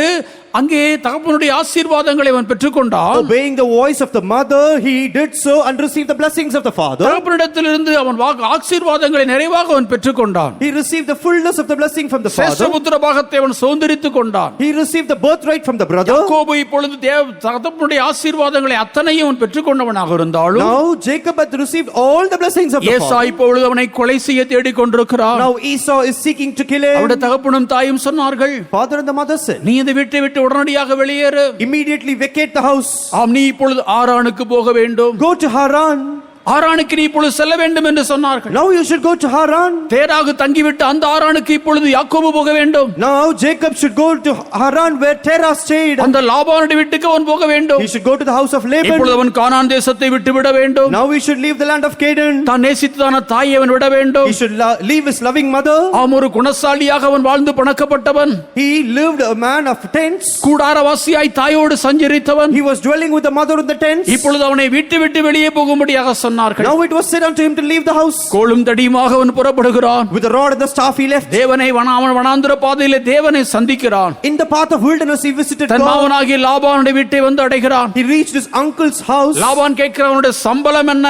அங்கே தகப்பனுடைய ஆசீர்வாதங்களை அவன் பெற்றுக்கொண்டான். Obeying the voice of the mother, he did so and received the blessings of the father. தகப்பனிடத்திலிருந்து அவன் ஆசீர்வாதங்களை நிறைவாக அவன் பெற்றுக்கொண்டான். He received the fullness of the blessing from the father. சேஷபுத்திர பாகத்தை அவன் சுதந்தரித்துக் கொண்டான். He received the birthright from the brother. யாக்கோபு இப்பொழுது தகப்பனுடைய ஆசீர்வாதங்களை அத்தனையும் அவன் பெற்றுக்கொண்டவனாக இருந்தாலும் Now Jacob had received all the blessings of the Esau father. இப்பொழுது அவனை கொலை செய்ய தேடிக் கொண்டிருக்கிறான். Now Esau is seeking to kill அவருடைய him. தகப்பனும் தாயும் சொன்னார்கள், Father and the mother said, நீ இந்த வீட்டை விட்டு உடனடியாக வெளியேறு. immediately vacate the house. ஆம், நீ இப்பொழுது ஆரானுக்கு போக வேண்டும். Go to Haran. ஆரானுக்கு நீ இப்பொழுது செல்ல வேண்டும் என்று சொன்னார்கள். Now you should go to Haran. தேராகு தங்கிவிட்டு அந்த ஆரானுக்கு இப்பொழுது யாக்கோபு போக வேண்டும். Now Jacob should go to Haran where Terah stayed. அந்த லாபானுடைய வீட்டுக்கு அவன் போக வேண்டும். He should go to the house of இப்பொழுது Laban. அவன் கானான் தேசத்தை விட்டு விட வேண்டும். Now he should leave the land of Canaan. தான் நேசித்ததான தாயை அவன் விட வேண்டும். He should leave his loving mother. ஆம், ஒரு குணசாலியாக அவன் வாழ்ந்து பணக்கப்பட்டவன். He lived a man of tents. கூடாரவாசியாய் தாயோடு சஞ்சரித்தவன். He was dwelling with the mother in the tents. இப்பொழுது அவனை விட்டு விட்டு வெளியே போகும்படியாக சொன்னார்கள். Now it was said unto him to leave the house. கோலும் தடியுமாக அவன் புறப்படுகிறான். With the rod and the staff he left. தேவனை அவன் வனாந்திர பாதையிலே தேவனை சந்திக்கிறான். In the path of wilderness he visited than God. மாவனாகிய லாபானுடைய வீட்டை வந்து அடைகிறான். He reached his uncle's house. Laban கேட்கிறவனுடைய சம்பளம் என்ன?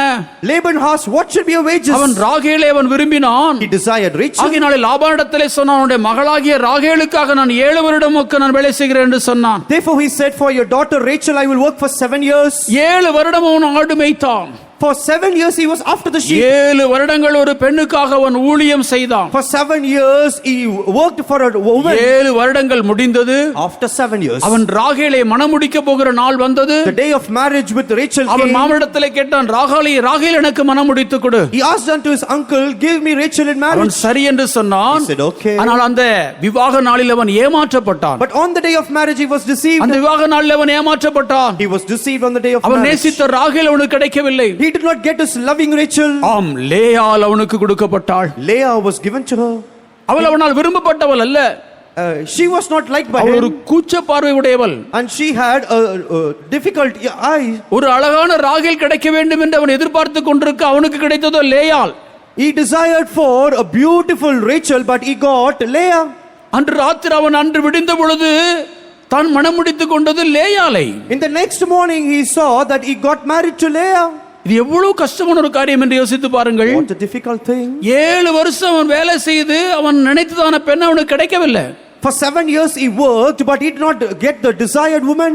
Laban asked, what should be your wages? அவன் ராகேலை அவன் விரும்பினான். He desired riches. ஆகினாலே லாபானிடத்திலே சொன்னான், அவனுடைய மகளாகிய ராகேலுக்காக நான் 7 வருடமுக்கு நான் வேலை செய்கிறேன் என்று சொன்னான். Therefore he said, for your daughter Rachel I will work for 7 years. 7 வருடம் அவன் ஆடு மேய்த்தான். For 7 years he was after the sheep. 7 வருடங்கள் ஒரு பெண்ணுக்காக அவன் ஊழியம் செய்தான். For 7 years he worked for a woman. 7 வருடங்கள் முடிந்தது. After 7 years, அவன் ராகேலை மணமுடிக்க போகிற நாள் வந்தது. the day of marriage with Rachel அவன் came. மாமனிடத்திலே கேட்டான், ராகேல் எனக்கு மணமுடித்து கொடு. He asked unto his uncle, give me Rachel in அவன் marriage. சரி என்று சொன்னான். He said, okay. ஆனால் அந்த விவாக நாளில் அவன் ஏமாற்றப்பட்டான். But on the day of marriage he was deceived. அந்த விவாக நாளில் அவன் ஏமாற்றப்பட்டான். He was deceived on the day of அவன் marriage. நேசித்த ராகேல் அவனுக்கு கிடைக்கவில்லை. He did not get his loving Rachel. ஆம், லேயாள் அவனுக்கு கொடுக்கப்பட்டாள். Leah was given to her. அவனால் விரும்பப்பட்டவள் அல்ல. She was not liked by அவள் ஒரு him. கூச்ச பார்வை உடையவள். And she had a difficult eye. ஒரு அழகான ராகேல் கிடைக்க வேண்டும் என்று அவன் எதிர்பார்த்து கொண்டிருக்க அவனுக்கு கிடைத்ததோ லேயாள். He desired for a beautiful Rachel, but he got Leah. அன்று ராத்திரி அவன் அன்று விடிந்த பொழுது தான் மணமுடித்துக் கொண்டது லேயாளை. In the next morning he saw that he got married to Leah. இது எவ்வளவு கஷ்டமான ஒரு காரியம் என்று யோசித்து பாருங்கள். What a difficult thing. 7 வருஷம் அவன் வேலை செய்து அவன் நினைத்ததான பெண் அவனுக்கு கிடைக்கவில்லை. For 7 years he worked, but he did not get the desired woman.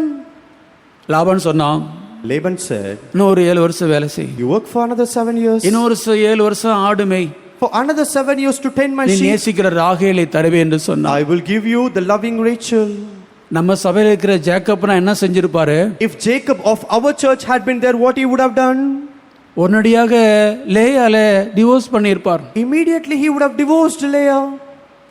Laban சொன்னான், Laban said, இன்னொரு 7 வருஷம் வேலை செய், you work for another 7 years. இன்னொரு 7 வருஷம் ஆடு மேய், For another 7 years to tend my நீ sheep. நேசிக்கிற ராகேலை தருவேன் என்று சொன்னான். I will give you the loving Rachel. நம்ம சபையில் இருக்கிற ஜேக்கப்னா என்ன செஞ்சிருப்பாரு? If Jacob of our church had been there, what he would have done? உடனடியாக லேயால டிவோர்ஸ் பண்ணியிருப்பார். Immediately he would have divorced Leah.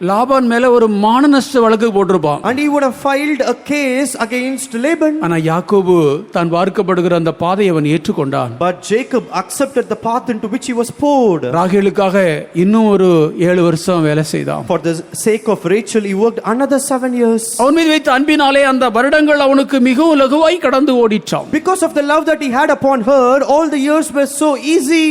Laban மேல ஒரு மான நஷ்ட வழக்கு போட்டிருப்பான். And he would have filed a case against Laban. ஆனா யாக்கோபு தான் வார்க்கப்படுகிற அந்த பாதையை அவன் ஏற்றுக்கொண்டான். But Jacob accepted the path into which he was poured. ராகேலுக்காக இன்னும் ஒரு 7 வருஷம் வேலை செய்தான். For the sake of Rachel, he worked another 7 years. அவன் மீது வைத்த அன்பினாலே அந்த வருடங்கள் அவனுக்கு மிகவும் லகுவாய் கடந்து ஓடிச்சான். Because of the love that he had upon her, all the years were so easy.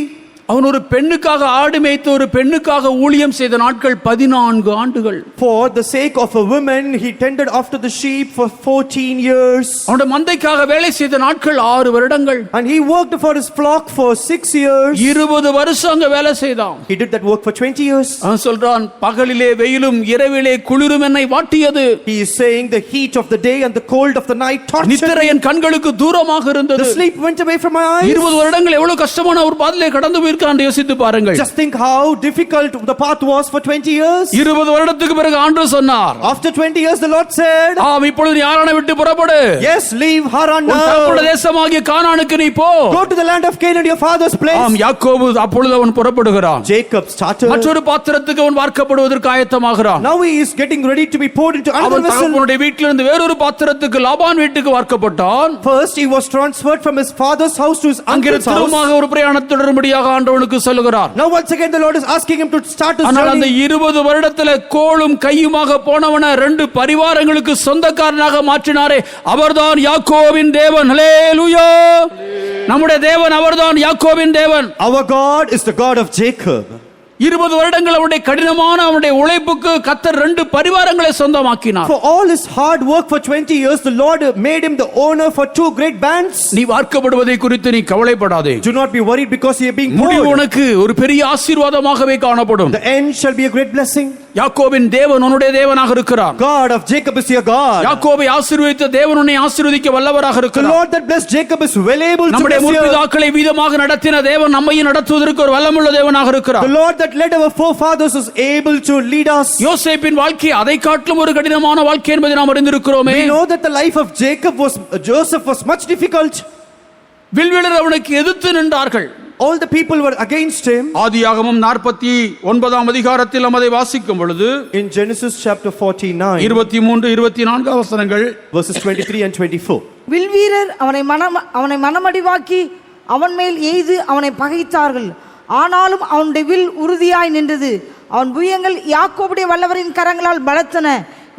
அவன் ஒரு பெண்ணுக்காக ஆடு மேய்த்து ஒரு பெண்ணுக்காக ஊழியம் செய்த நாட்கள் 14 ஆண்டுகள். For the sake of a woman, he tended after the sheep for 14 years. அவனுடைய மந்தைக்காக வேலை செய்த நாட்கள் 6 வருடங்கள். And he worked for his flock for 6 years. 20 வருஷம் அங்க வேலை செய்தான். He did that work for 20 years. அவன் சொல்றான், பகலிலே வெயிலும் இரவிலே குளிரும் என்னை வாட்டியது. He is saying the heat of the day and the cold of the night tortured நித்திரை me. என் கண்களுக்கு தூரமாக இருந்தது. The sleep went away from my eyes. 20 வருடங்கள் எவ்வளவு கஷ்டமான ஒரு பாதையிலே கடந்து போயிருக்கான் யோசித்து பாருங்கள். Just think how difficult the path was for 20 years. 20 வருடத்துக்கு பிறகு ஆண்டவர் சொன்னார், After 20 years the Lord said, ஆம், இப்பொழுது நீ ஆரானை விட்டு புறப்படு. yes, leave Haran உன் தகப்பனுடைய now. தேசமாகிய கானானுக்கு நீ போ. Go to the land of Canaan, your father's place. ஆம், யாக்கோபு அப்பொழுது அவன் புறப்படுகிறான். Jacob started. மற்றொரு பாத்திரத்துக்கு அவன் வார்க்கப்படுவதற்கு ஆயத்தமாகிறான். Now he is getting ready to be poured into another அவன் vessel. தகப்பனுடைய வீட்டிலிருந்து வேறொரு பாத்திரத்துக்கு லாபான் வீட்டுக்கு வார்க்கப்பட்டான். First he was transferred from his father's house to his அங்கிருந்து uncle's house. திரும்பமாக ஒரு பிரயாணம் தொடரும்படியாக ஆண்டவனுக்கு சொல்லுகிறார். Now once again the Lord is asking him to start his ஆனால் அந்த journey. 20 வருடத்துல கோளும் கையுமாக போனவன 2 பரிவாரங்களுக்கு சொந்தக்காரனாக மாற்றினாரே, அவர்தான் யாக்கோபின் தேவன். ஹல்லேலூயா! நம்முடைய தேவன் அவர்தான் யாக்கோபின் தேவன். Our God is the God of Jacob. 20 வருடங்கள் அவனுடைய கடினமான அவனுடைய உழைப்புக்கு கர்த்தர் 2 பரிவாரங்களை சொந்தமாக்கினார். For all his hard work for 20 years, the Lord made him the owner for 2 great bands. நீ வார்க்கப்படுவதை குறித்து நீ கவலைப்படாதே. Do not be worried because you are being முடிவு poured. உனக்கு ஒரு பெரிய ஆசீர்வாதமாகவே காணப்படும். The end shall be a great blessing. யாக்கோபின் தேவன் உன்னுடைய தேவனாக இருக்கிறார். God of Jacob is your God. யாக்கோபை ஆசீர்வதித்த தேவன் உன்னை ஆசீர்வதிக்க வல்லவராக The இருக்கிறார். Lord that blessed Jacob is well able to நம்முடைய bless you. முற்பிதாக்களை வீதமாக நடத்தின தேவன் நம்மையும் நடத்துவதற்கு ஒரு வல்லமுள்ள தேவனாக இருக்கிறார். The Lord that led our forefathers is able to lead us. யோசேப்பின் வாழ்க்கை அதை காட்டிலும் ஒரு கடினமான வாழ்க்கை என்பதை நாம் அறிந்திருக்கிறோமே. We know that the life of Joseph was much difficult. வில்விழர் அவனுக்கு எதிர்த்து நின்றார்கள். All the people were against him. ஆதியாகமம் 49 அதிகாரத்தில் நாம் அதை வாசிக்கும் பொழுது In Genesis chapter 49, 23 24 வசனங்கள், verses 23 and 24. வில்வீரர் அவனை மனமடிவாக்கி அவன் மேல் எய்து அவனை பகைத்தார்கள். ஆனாலும் அவனுடைய வில் உறுதியாய் நின்றது. அவன் புயங்கள் யாக்கோபுடைய வல்லவரின் கரங்களால் பலத்தன.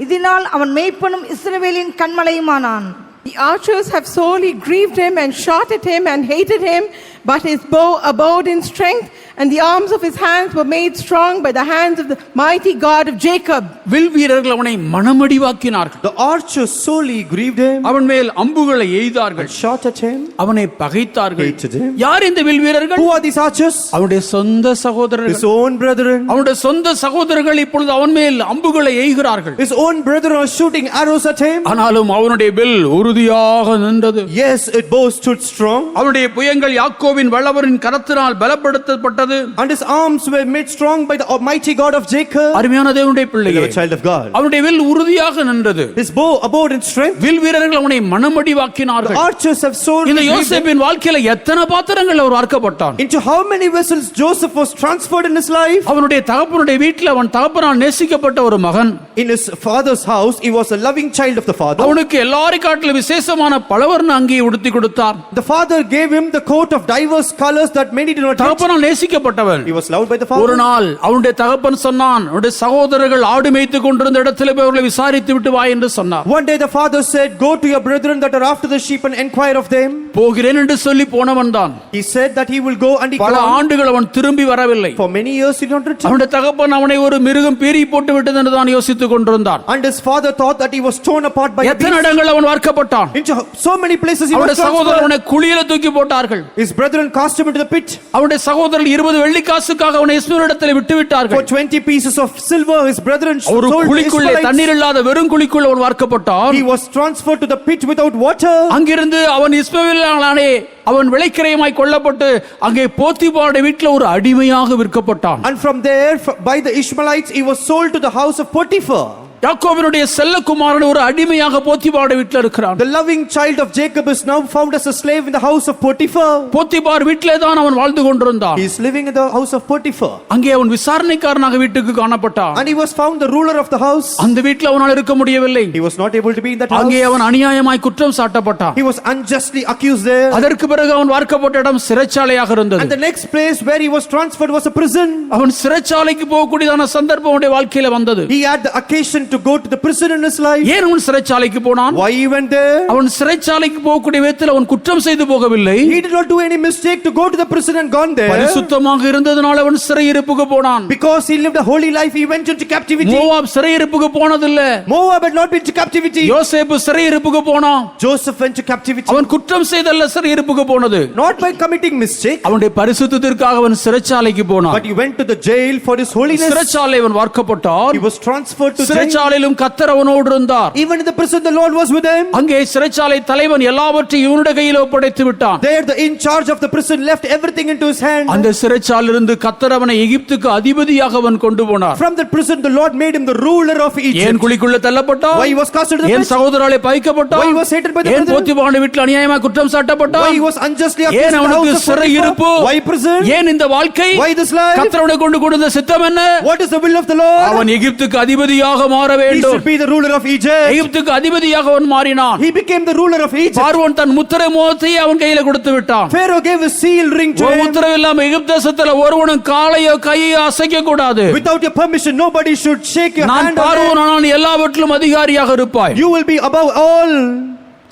இதனால் அவன் மேய்ப்பனும் இஸ்ரவேலின் கண்மலையுமானான். The archers have sorely grieved him and shot at him and hated him, but his bow abode in strength, and the arms of his hands were made strong by the hands of the mighty God of Jacob. Will வீரர்கள் அவனை மனமடிவாக்கினார்கள். The archers sorely grieved him, அவன் மேல் அம்புகளை எய்தார்கள். shot at him, அவனை பகைத்தார்கள். hated him. யார் இந்த will வீரர்கள்? Who are these archers? அவனுடைய சொந்த சகோதரர்கள். His own brethren. அவனுடைய சொந்த சகோதரர்கள் இப்பொழுது அவன் மேல் அம்புகளை எய்கிறார்கள். His own brethren are shooting arrows at him. ஆனாலும் அவனுடைய வில் உறுதியாக நின்றது. Yes, it bow stood strong. அவனுடைய புயங்கள் யாக்கோபு யாக்கோபின் வல்லவரின் கரத்தினால் பலப்படுத்தப்பட்டது. And his arms were made strong by the almighty God of Jacob. அருமையான தேவனுடைய பிள்ளையே, Beloved child of God. அவனுடைய வில் உறுதியாக நின்றது. His bow abode in strength. Will வீரர்கள் அவனை The மனமடிவாக்கினார்கள். archers have sown. இந்த யோசேப்பின் வாழ்க்கையில எத்தனை பாத்திரங்கள் அவர் வார்க்கப்பட்டான். Into how many vessels Joseph was transferred in his life? அவனுடைய தகப்பனுடைய வீட்டில் அவன் தகப்பனால் நேசிக்கப்பட்ட ஒரு மகன். In his father's house, he was a loving child of the father. அவனுக்கு எல்லாரை காட்டிலும் விசேஷமான பலவர்ண அங்கியை உடுத்தி கொடுத்தார். The father gave him the coat of diverse colors that many did not get. தகப்பனால் நேசிக்கப்பட்டவன். He was loved by the ஒரு father. நாள் அவனுடைய தகப்பன் சொன்னான், அவனுடைய சகோதரர்கள் ஆடு மேய்த்துக் கொண்டிருந்த இடத்துல போய் அவர்களை விசாரித்து விட்டு வா என்று சொன்னார். One day the father said, "Go to your brethren that are after the sheep and inquire of them." போகிறேன் என்று சொல்லி போனவன் தான். He said that he will go, and he பல gone. ஆண்டுகள் அவன் திரும்பி வரவில்லை. For many years he did not return. அவனுடைய தகப்பன் அவனை ஒரு மிருகம் பீறி போட்டு விட்டது என்று தான் யோசித்துக் கொண்டிருந்தான். And his father thought that he was torn apart by a எத்தனை beast. இடங்கள் அவன் வார்க்கப்பட்டான். Into so many places he அவனுடைய was சகோதரர் transferred. அவனை குழியில தூக்கி போட்டார்கள். His brethren cast him into the pit. அவனுடைய சகோதரர்கள் 20 வெள்ளிக்காசுக்காக அவனை இஸ்மவேலிடத்தில் விட்டு For விட்டார்கள். 20 pieces of silver his brethren ஒரு sold to குழிக்குள்ளே Ishmaelites. தண்ணீர் இல்லாத வெறும் குழிக்குள்ள அவன் வார்க்கப்பட்டான். He was transferred to the pit without water. அங்கிருந்து அவன் இஸ்மவேலானே அவன் விலைக்கிரயமாய் கொல்லப்பட்டு அங்கே போத்திபாருடைய வீட்டில் ஒரு அடிமையாக விற்கப்பட்டான். And from there, by the Ishmaelites, he was sold to the house of Potiphar. யாக்கோபினுடைய செல்லகுமாரன் ஒரு அடிமையாக போத்திபாருடைய வீட்டில் இருக்கிறான். The loving child of Jacob is now found as a slave in the house of Potiphar. Potiphar வீட்டிலே தான் அவன் வாழ்ந்து கொண்டிருந்தான். He is living in the house of Potiphar. அங்கே அவன் விசாரணைக்காரனாக வீட்டுக்கு காணப்பட்டான். And he was found the ruler of the house. அந்த வீட்டில் அவனால் இருக்க முடியவில்லை. He was not able to be in that அங்கே house. அவன் அநியாயமாய் குற்றம் சாட்டப்பட்டான். He was unjustly accused there. அதற்கு பிறகு அவன் வார்க்கப்பட்ட இடம் சிறைச்சாலையாக இருந்தது. And the next place where he was transferred was a prison. அவன் சிறைச்சாலைக்கு போகக்கூடியதான சந்தர்ப்பம் அவனுடைய வாழ்க்கையில வந்தது. He had the occasion to go to the prison in his life. ஏன் அவன் சிறைச்சாலைக்கு போனான்? Why he went there? அவன் சிறைச்சாலைக்கு போகக்கூடிய விதத்தில் அவன் குற்றம் செய்து போகவில்லை. He did not do any mistake to go to the prison and gone there. பரிசுத்தமாக இருந்ததனால அவன் சிறையிருப்புக்கு போனான். Because he lived a holy life, he went into captivity. Moab சிறையிருப்புக்கு போனதில்லை. Moab had not been to captivity. யோசேப்பு சிறையிருப்புக்கு போனான். Joseph went to captivity. அவன் குற்றம் செய்தல்ல சிறையிருப்புக்கு போனது. Not by committing mistake, அவனுடைய பரிசுத்தத்திற்காக அவன் சிறைச்சாலைக்கு போனான். but he went to the jail for his holiness. சிறைச்சாலை அவன் வார்க்கப்பட்டான். He was transferred to jail. சிறைச்சாலையிலும் கர்த்தர் அவனோடு இருந்தார். Even in the prison, the Lord was with him. அங்கே சிறைச்சாலை தலைவன் எல்லாவற்றையும் இவனுடைய கையில் ஒப்படைத்து விட்டான். There, the in charge of the prison left everything into his hand. அந்த சிறைச்சாலையிலிருந்து கர்த்தர் அவனை எகிப்துக்கு அதிபதியாக அவன் கொண்டு போனார். From that prison, the Lord made him the ruler of ஏன் Egypt. குழிக்குள்ள தள்ளப்பட்டான்? Why he was cast into the ஏன் pit? சகோதரராலே பகைக்கப்பட்டான்? Why he was hated by the ஏன் brethren? போத்திபாருடைய வீட்டில் அநியாயமாக குற்றம் Why சாட்டப்பட்டான்? he was unjustly accused ஏன் in the அவனுக்கு house of சிறை இருப்பு? Potiphar? Why prison? ஏன் இந்த வாழ்க்கை? Why this life? கர்த்தரோடு கொண்டு கொடுத்த சித்தம் என்ன? What is the will of the Lord? அவன் எகிப்துக்கு அதிபதியாக மாற He வேண்டும். should be the ruler of Egypt. எகிப்துக்கு அதிபதியாக அவன் மாறினான். He became the ruler of Egypt. பார்வோன் தன் முத்திரை மோதிரத்தை அவன் கையில கொடுத்து விட்டான். Pharaoh gave a seal ring to him. உத்தரவு இல்லாம எகிப்து தேசத்துல ஒருவனும் காலையோ கையோ அசைக்க கூடாது. Without your permission, nobody should shake your நான் hand on பார்வோன், them. ஆனால் எல்லாவற்றிலும் அதிகாரியாக இருப்பாய். You will be above all.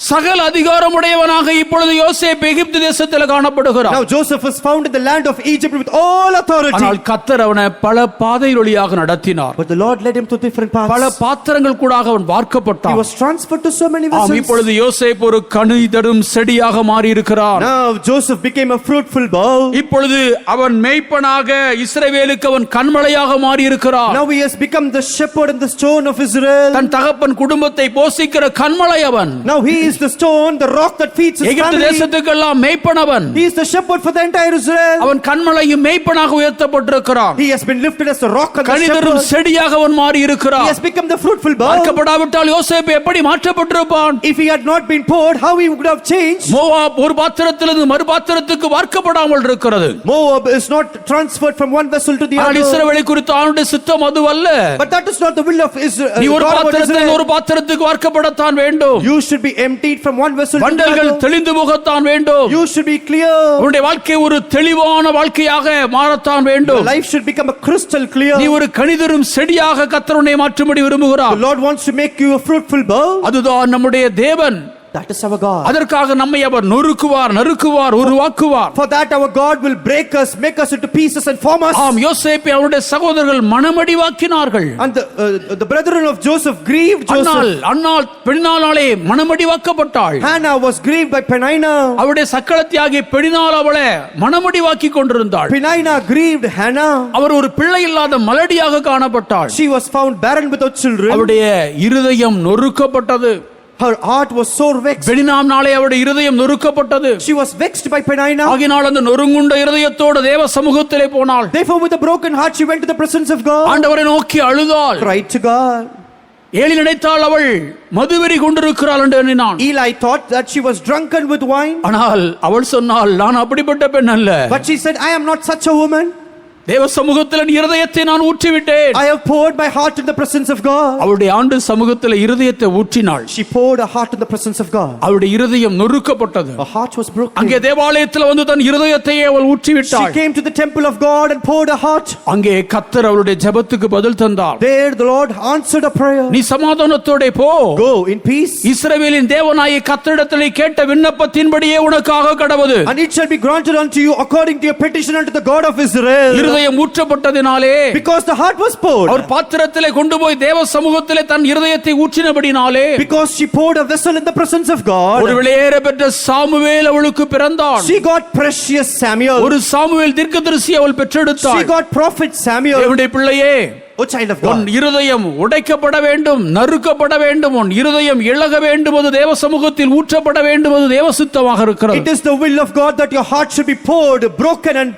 சகல அதிகாரமுடையவனாக இப்பொழுது யோசேப்பு எகிப்து தேசத்தில் காணப்படுகிறான். Now Joseph was found in the land of Egypt with all authority. ஆனால் கர்த்தர் அவனை பல பாதை வழியாக நடத்தினார். But the Lord led him to different paths. பல பாத்திரங்கள் கூடாக அவன் He வார்க்கப்பட்டான். was transferred to so many ஆம், vessels. இப்பொழுது யோசேப்பு ஒரு கனி தரும் செடியாக மாறி இருக்கிறான். Now Joseph became a fruitful bough. இப்பொழுது அவன் மேய்ப்பனாக இஸ்ரவேலுக்கு அவன் கண்மலையாக மாறி இருக்கிறான். Now he has become the shepherd and the stone of Israel. தன் தகப்பன் குடும்பத்தை போஷிக்கிற கண்மலை அவன். Now he is the stone, the rock that feeds his Egypt family. தேசத்துக்கெல்லாம் மேய்ப்பனவன். He is the shepherd for the entire Israel. அவன் கண்மலையும் மேய்ப்பனாக உயர்த்தப்பட்டிருக்கிறான். He has been lifted as the rock and the கனிதரும் shepherd. செடியாக அவன் மாறி He இருக்கிறான். has become the fruitful bough. பார்க்கப்படாவிட்டால் யோசேப்பு எப்படி மாற்றப்பட்டிருப்பான்? If he had not been poured, how he would have changed? Moab ஒரு பாத்திரத்திலிருந்து மறு பாத்திரத்துக்கு வார்க்கப்படாமல் இருக்கிறது. Moab is not transferred from one vessel to the ஆனால் other. இஸ்ரவேலை குறித்து அவனுடைய சித்தம் அதுவல்ல. But that is not the will of Israel. நீ ஒரு God about பாத்திரத்திலிருந்து Israel. ஒரு பாத்திரத்துக்கு வார்க்கப்படத்தான் வேண்டும். You should be emptied from one vessel to the வண்டல்கள் other. தெளிந்து போகத்தான் வேண்டும். You should be clear. உன்னுடைய வாழ்க்கை ஒரு தெளிவான வாழ்க்கையாக மாறத்தான் Your வேண்டும். life should become a crystal clear. நீ ஒரு கனிதரும் செடியாக கர்த்தர் உன்னை மாற்றும்படி The விரும்புகிறார். Lord wants to make you a fruitful bough. அதுதான் நம்முடைய தேவன். That is our God. அதற்காக நம்மை அவர் நொறுக்குவார் உருவாக்குவார். For that our God will break us, make us into pieces and form us. ஆம், யோசேப்பை அவருடைய சகோதரர்கள் மனமடிவாக்கினார்கள். And the brethren of Joseph grieved Joseph. Annal பெண்ணாலே மனமடிவாக்கப்பட்டாள். Hannah was grieved by Penina. அவருடைய சக்களத்தியாகிய பெண்ணினால் அவளை மனமடிவாக்கி கொண்டிருந்தாள். Penina grieved Hannah. அவர் ஒரு பிள்ளை இல்லாத மலடியாக காணப்பட்டாள். She was found barren without children. அவருடைய இருதயம் நொறுக்கப்பட்டது. Her heart was sore vexed. பெனினாம் நாளே அவருடைய இருதயம் நொறுக்கப்பட்டது. She was vexed by Penina. ஆகினால் அந்த நொறுங்குண்ட இருதயத்தோடு தேவ சமூகத்திலே போனாள். Therefore with a broken heart she went to the presence of God. ஆண்டவரை நோக்கி அழுதாள். Cried to God. ஏலி நினைத்தாள் அவள் மதுவெறி கொண்டிருக்கிறாள் என்று எண்ணினான். Eli thought that she was drunken with wine. ஆனால் அவள் சொன்னாள், நான் அப்படிப்பட்ட பெண் அல்ல. But she said, I am not such a woman. தேவ சமூகத்தில் என் இருதயத்தை நான் ஊற்றிவிட்டேன். I have poured my heart in the presence of God. அவளுடைய ஆண்டு சமூகத்தில் இருதயத்தை ஊற்றினாள். She poured her heart in the presence of God. அவளுடைய இருதயம் நொறுக்கப்பட்டது. Her heart was broken. அங்கே தேவாலயத்தில் வந்து தன் இருதயத்தையே அவள் ஊற்றிவிட்டாள். She came to the temple of God and poured her heart. அங்கே கர்த்தர் அவளுடைய ஜெபத்துக்கு பதில் தந்தார். There the Lord answered a prayer. நீ சமாதானத்தோட போ. Go in peace. இஸ்ரவேலின் தேவனாகிய கர்த்தரிடத்தில் கேட்ட விண்ணப்பத்தின்படியே உனக்காக கடவது. And it shall be granted unto you according to your petition unto the God of Israel. இருதயம் ஊற்றப்பட்டதினாலே Because the heart was poured. அவர் பாத்திரத்திலே கொண்டு போய் தேவ சமூகத்திலே தன் இருதயத்தை ஊற்றினபடினாலே Because she poured a vessel in the presence of God. ஒரு விலையேற பெற்ற Samuel அவளுக்கு பிறந்தான். She got precious Samuel. ஒரு சாமுவேல் தீர்க்கதரிசி அவள் பெற்றெடுத்தாள். She got prophet Samuel. தேவனுடைய பிள்ளையே, O child of உன் God. இருதயம் உடைக்கப்பட வேண்டும், நறுக்கப்பட வேண்டும், உன் இருதயம் இழக வேண்டும், அது தேவ சமூகத்தில் ஊற்றப்பட வேண்டும், அது தேவ சித்தமாக இருக்கிறது. It is the will of God that your heart should be poured, broken and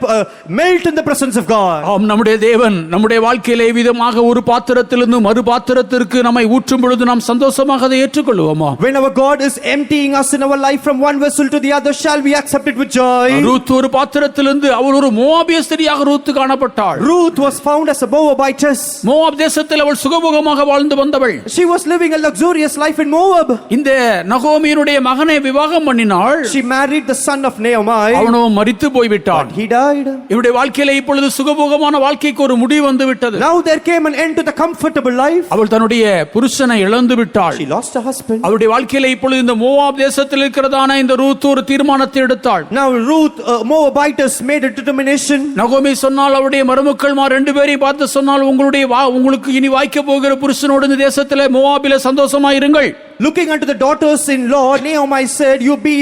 melt in the presence of God. ஆம், நம்முடைய தேவன் நம்முடைய வாழ்க்கையிலே விதமாக ஒரு பாத்திரத்திலிருந்து மறு பாத்திரத்திற்கு நம்மை ஊற்றும் பொழுது நாம் சந்தோஷமாக அதை ஏற்றுக்கொள்வோமா? When our God is emptying us in our life from one vessel to the other, shall we accept it with joy? Ruth ஒரு பாத்திரத்திலிருந்து அவள் ஒரு மோவாபிய ஸ்திரியாக ரூத் காணப்பட்டாள். Ruth was found as a Moabitess. Moab தேசத்தில் அவள் சுகபோகமாக வாழ்ந்து வந்தவள். She was living a luxurious life in Moab. இந்த நகோமியினுடைய மகனை விவாகம் பண்ணினாள். She married the son of Naomi. அவனோ மரித்து போய்விட்டான். He died. இவருடைய வாழ்க்கையில இப்பொழுது சுகபோகமான வாழ்க்கைக்கு ஒரு முடிவு வந்து விட்டது. Now there came an end to the comfortable life. அவள் தன்னுடைய புருஷனை இழந்து விட்டாள். She lost her husband. அவருடைய வாழ்க்கையில இப்பொழுது இந்த மோவாப் தேசத்தில் இருக்கிறதான இந்த ரூத் ஒரு தீர்மானத்தை எடுத்தாள். Now Ruth, Moabitess, made a determination. நகோமி சொன்னால் அவருடைய மருமக்கள்மார் ரெண்டு பேரையும் பார்த்து சொன்னால், உங்களுக்கு இனி வாய்க்க போகிற புருஷனோடு இந்த தேசத்திலே மோவாபிலே சந்தோஷமா இருங்கள். Looking unto the daughters-in-law, Naomi said, you be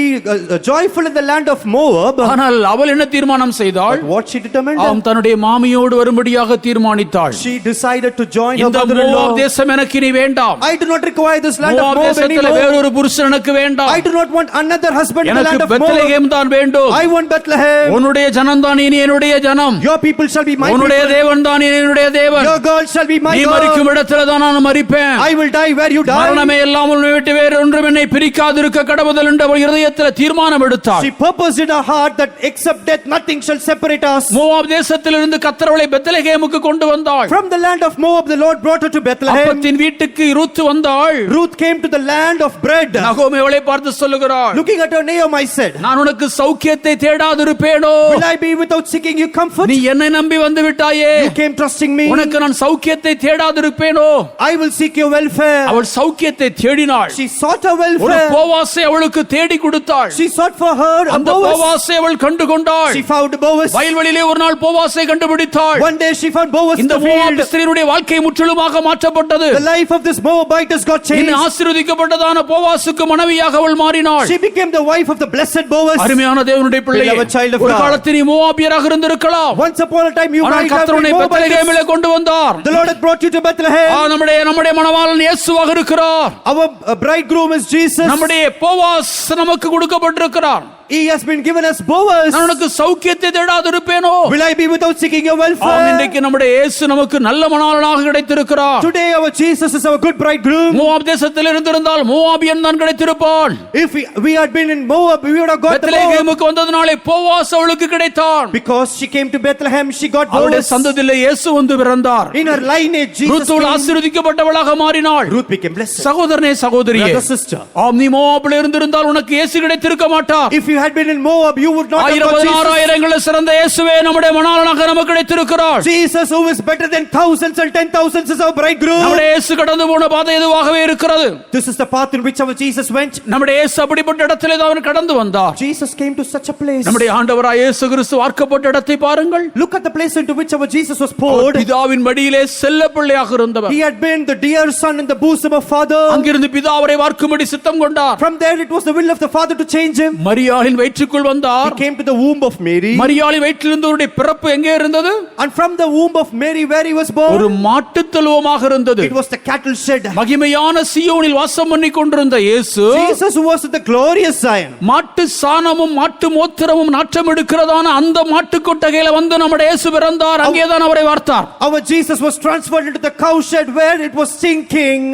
joyful in the land of Moab. ஆனால் அவள் என்ன தீர்மானம் செய்தாள்? But what she determined? அவன் தன்னுடைய மாமியோடு வரும்படியாக தீர்மானித்தாள். She decided to join her இந்த mother-in-law. மோவாப் தேசம் எனக்கு இனி வேண்டாம். I do not require this land of Moab Moab தேசத்திலே anymore. வேறொரு புருஷன் எனக்கு வேண்டாம். I do not want another husband in the land எனக்கு of Moab. பெத்லகேம் தான் வேண்டும். I want Bethlehem. உன்னுடைய ஜனம் தான் இனி என்னுடைய ஜனம். Your people shall be my உன்னுடைய people. தேவன் தான் இனி என்னுடைய தேவன். Your God shall be my நீ God. மரிக்கும் இடத்துல தான் நான் மரிப்பேன். I will die where you die. மரணமே எல்லாம் உன்னை விட்டு வேறு ஒன்றும் என்னை பிரிக்காதிருக்க கடவுதல் என்று அவள் இருதயத்தில் தீர்மானம் எடுத்தாள். She purposed in her heart that except death nothing shall separate us. Moab தேசத்திலிருந்து கர்த்தர் அவளை பெத்லகேமுக்கு கொண்டு வந்தாள். From the land of Moab the Lord brought her to Bethlehem. அப்பத்தின் வீட்டுக்கு ரூத் வந்தாள். Ruth came to the land of bread. நகோமி அவளை பார்த்து சொல்லுகிறாள், Looking at her, Naomi said, நான் உனக்கு சௌக்கியத்தை தேடாதிருப்பேனோ? will I be without seeking you comfort? நீ என்னை நம்பி வந்து விட்டாயே. You came trusting me. உனக்கு நான் சௌக்கியத்தை தேடாதிருப்பேனோ? I will seek your welfare. அவள் சௌக்கியத்தை தேடினாள். She sought her ஒரு welfare. போவாசை அவளுக்கு தேடி கொடுத்தாள். She sought for her a அந்த Boaz. போவாசை அவள் கண்டு கொண்டாள். She found Boaz. வயல்வெளியிலே ஒரு நாள் போவாசை கண்டுபிடித்தாள். One day she found Boaz in இந்த the மோவாப் field. ஸ்திரீனுடைய வாழ்க்கை முற்றிலுமாக மாற்றப்பட்டது. The life of this Moabitess got changed. இன்னும் ஆசீர்வதிக்கப்பட்டதான போவாசுக்கு மனைவியாக அவள் மாறினாள். She became the wife of the blessed Boaz. அருமையான தேவனுடைய பிள்ளையே, Beloved child of ஒரு God. காலத்தில் நீ மோவாபியராக இருந்திருக்கலாம். Once upon a time you ஆனால் might have கர்த்தர் been உன்னை Moabitess. பெத்லகேமிலே கொண்டு வந்தார். The Lord has brought you to Bethlehem. நம்முடைய மணவாளன் இயேசுவாக இருக்கிறார். Our bridegroom is Jesus. நம்முடைய போவாஸ் நமக்கு கொடுக்கப்பட்டிருக்கிறார். He has been given us Boaz. நான் உனக்கு சௌக்கியத்தை தேடாதிருப்பேனோ? Will I be without seeking your ஆம், welfare? இன்றைக்கு நம்முடைய இயேசு நமக்கு நல்ல மணவாளனாக கிடைத்திருக்கிறார். Today our Jesus is our good bridegroom. Moab தேசத்தில் இருந்திருந்தால் மோவாபியன் தான் கிடைத்திருப்பான். If we had been in Moab, we would have got the Moab. பெத்லகேமுக்கு வந்ததனாலே போவாஸ் அவளுக்கு கிடைத்தான். Because she came to Bethlehem, she got அவளுடைய Boaz. சந்ததியிலே இயேசு வந்து பிறந்தார். In her lineage, Jesus Ruth came. ஆசீர்வதிக்கப்பட்டவளாக மாறினாள். Ruth became blessed. சகோதரனே, சகோதரியே, Brother, sister. ஆம், நீ மோவாபில் இருந்திருந்தால் உனக்கு இயேசு கிடைத்திருக்க மாட்டார். If you had been in Moab, you would not have got Jesus. 16,000 சிறந்த இயேசுவே நம்முடைய மணவாளனாக நமக்கு கிடைத்திருக்கிறார். Jesus, who is better than thousands and 10,000s, is our bridegroom. நம்முடைய இயேசு கடந்து போன பாதை எதுவாகவே இருக்கிறது. This is the path in which our Jesus went. நம்முடைய இயேசு அப்படிப்பட்ட இடத்திலே தான் அவர் கடந்து வந்தார். Jesus came to such a place. நம்முடைய ஆண்டவராய் இயேசு கிறிஸ்து வார்க்கப்பட்ட இடத்தை பாருங்கள். Look at the place into which our Jesus was poured. பிதாவின் மடியிலே செல்ல பிள்ளையாக இருந்தவர். He had been the dear son in the bosom of Father. அங்கிருந்து பிதா அவரை வார்க்கும்படி சித்தம் கொண்டார். From there it was the will of the Father to change him. மரியாள் மரியாளின் வயிற்றுக்குள் He வந்தார். came to the womb of Mary. மரியாளின் வயிற்றிலிருந்தவருடைய பிறப்பு எங்கே இருந்தது? And from the womb of Mary where he was born, ஒரு மாட்டுத் தொழுவமாக இருந்தது. it was the cattle shed. மகிமையான சீயோனில் வாசம் பண்ணி கொண்டிருந்த இயேசு Jesus who was in the glorious Zion. மாட்டு சாணமும் மாட்டு மூத்திரமும் நாற்றம் எடுக்கிறதான அந்த மாட்டு கொட்டகையில வந்து நம்முடைய இயேசு பிறந்தார். அங்கேதான் அவரை வார்த்தார். Our Jesus was transferred into the cow shed where it was stinking.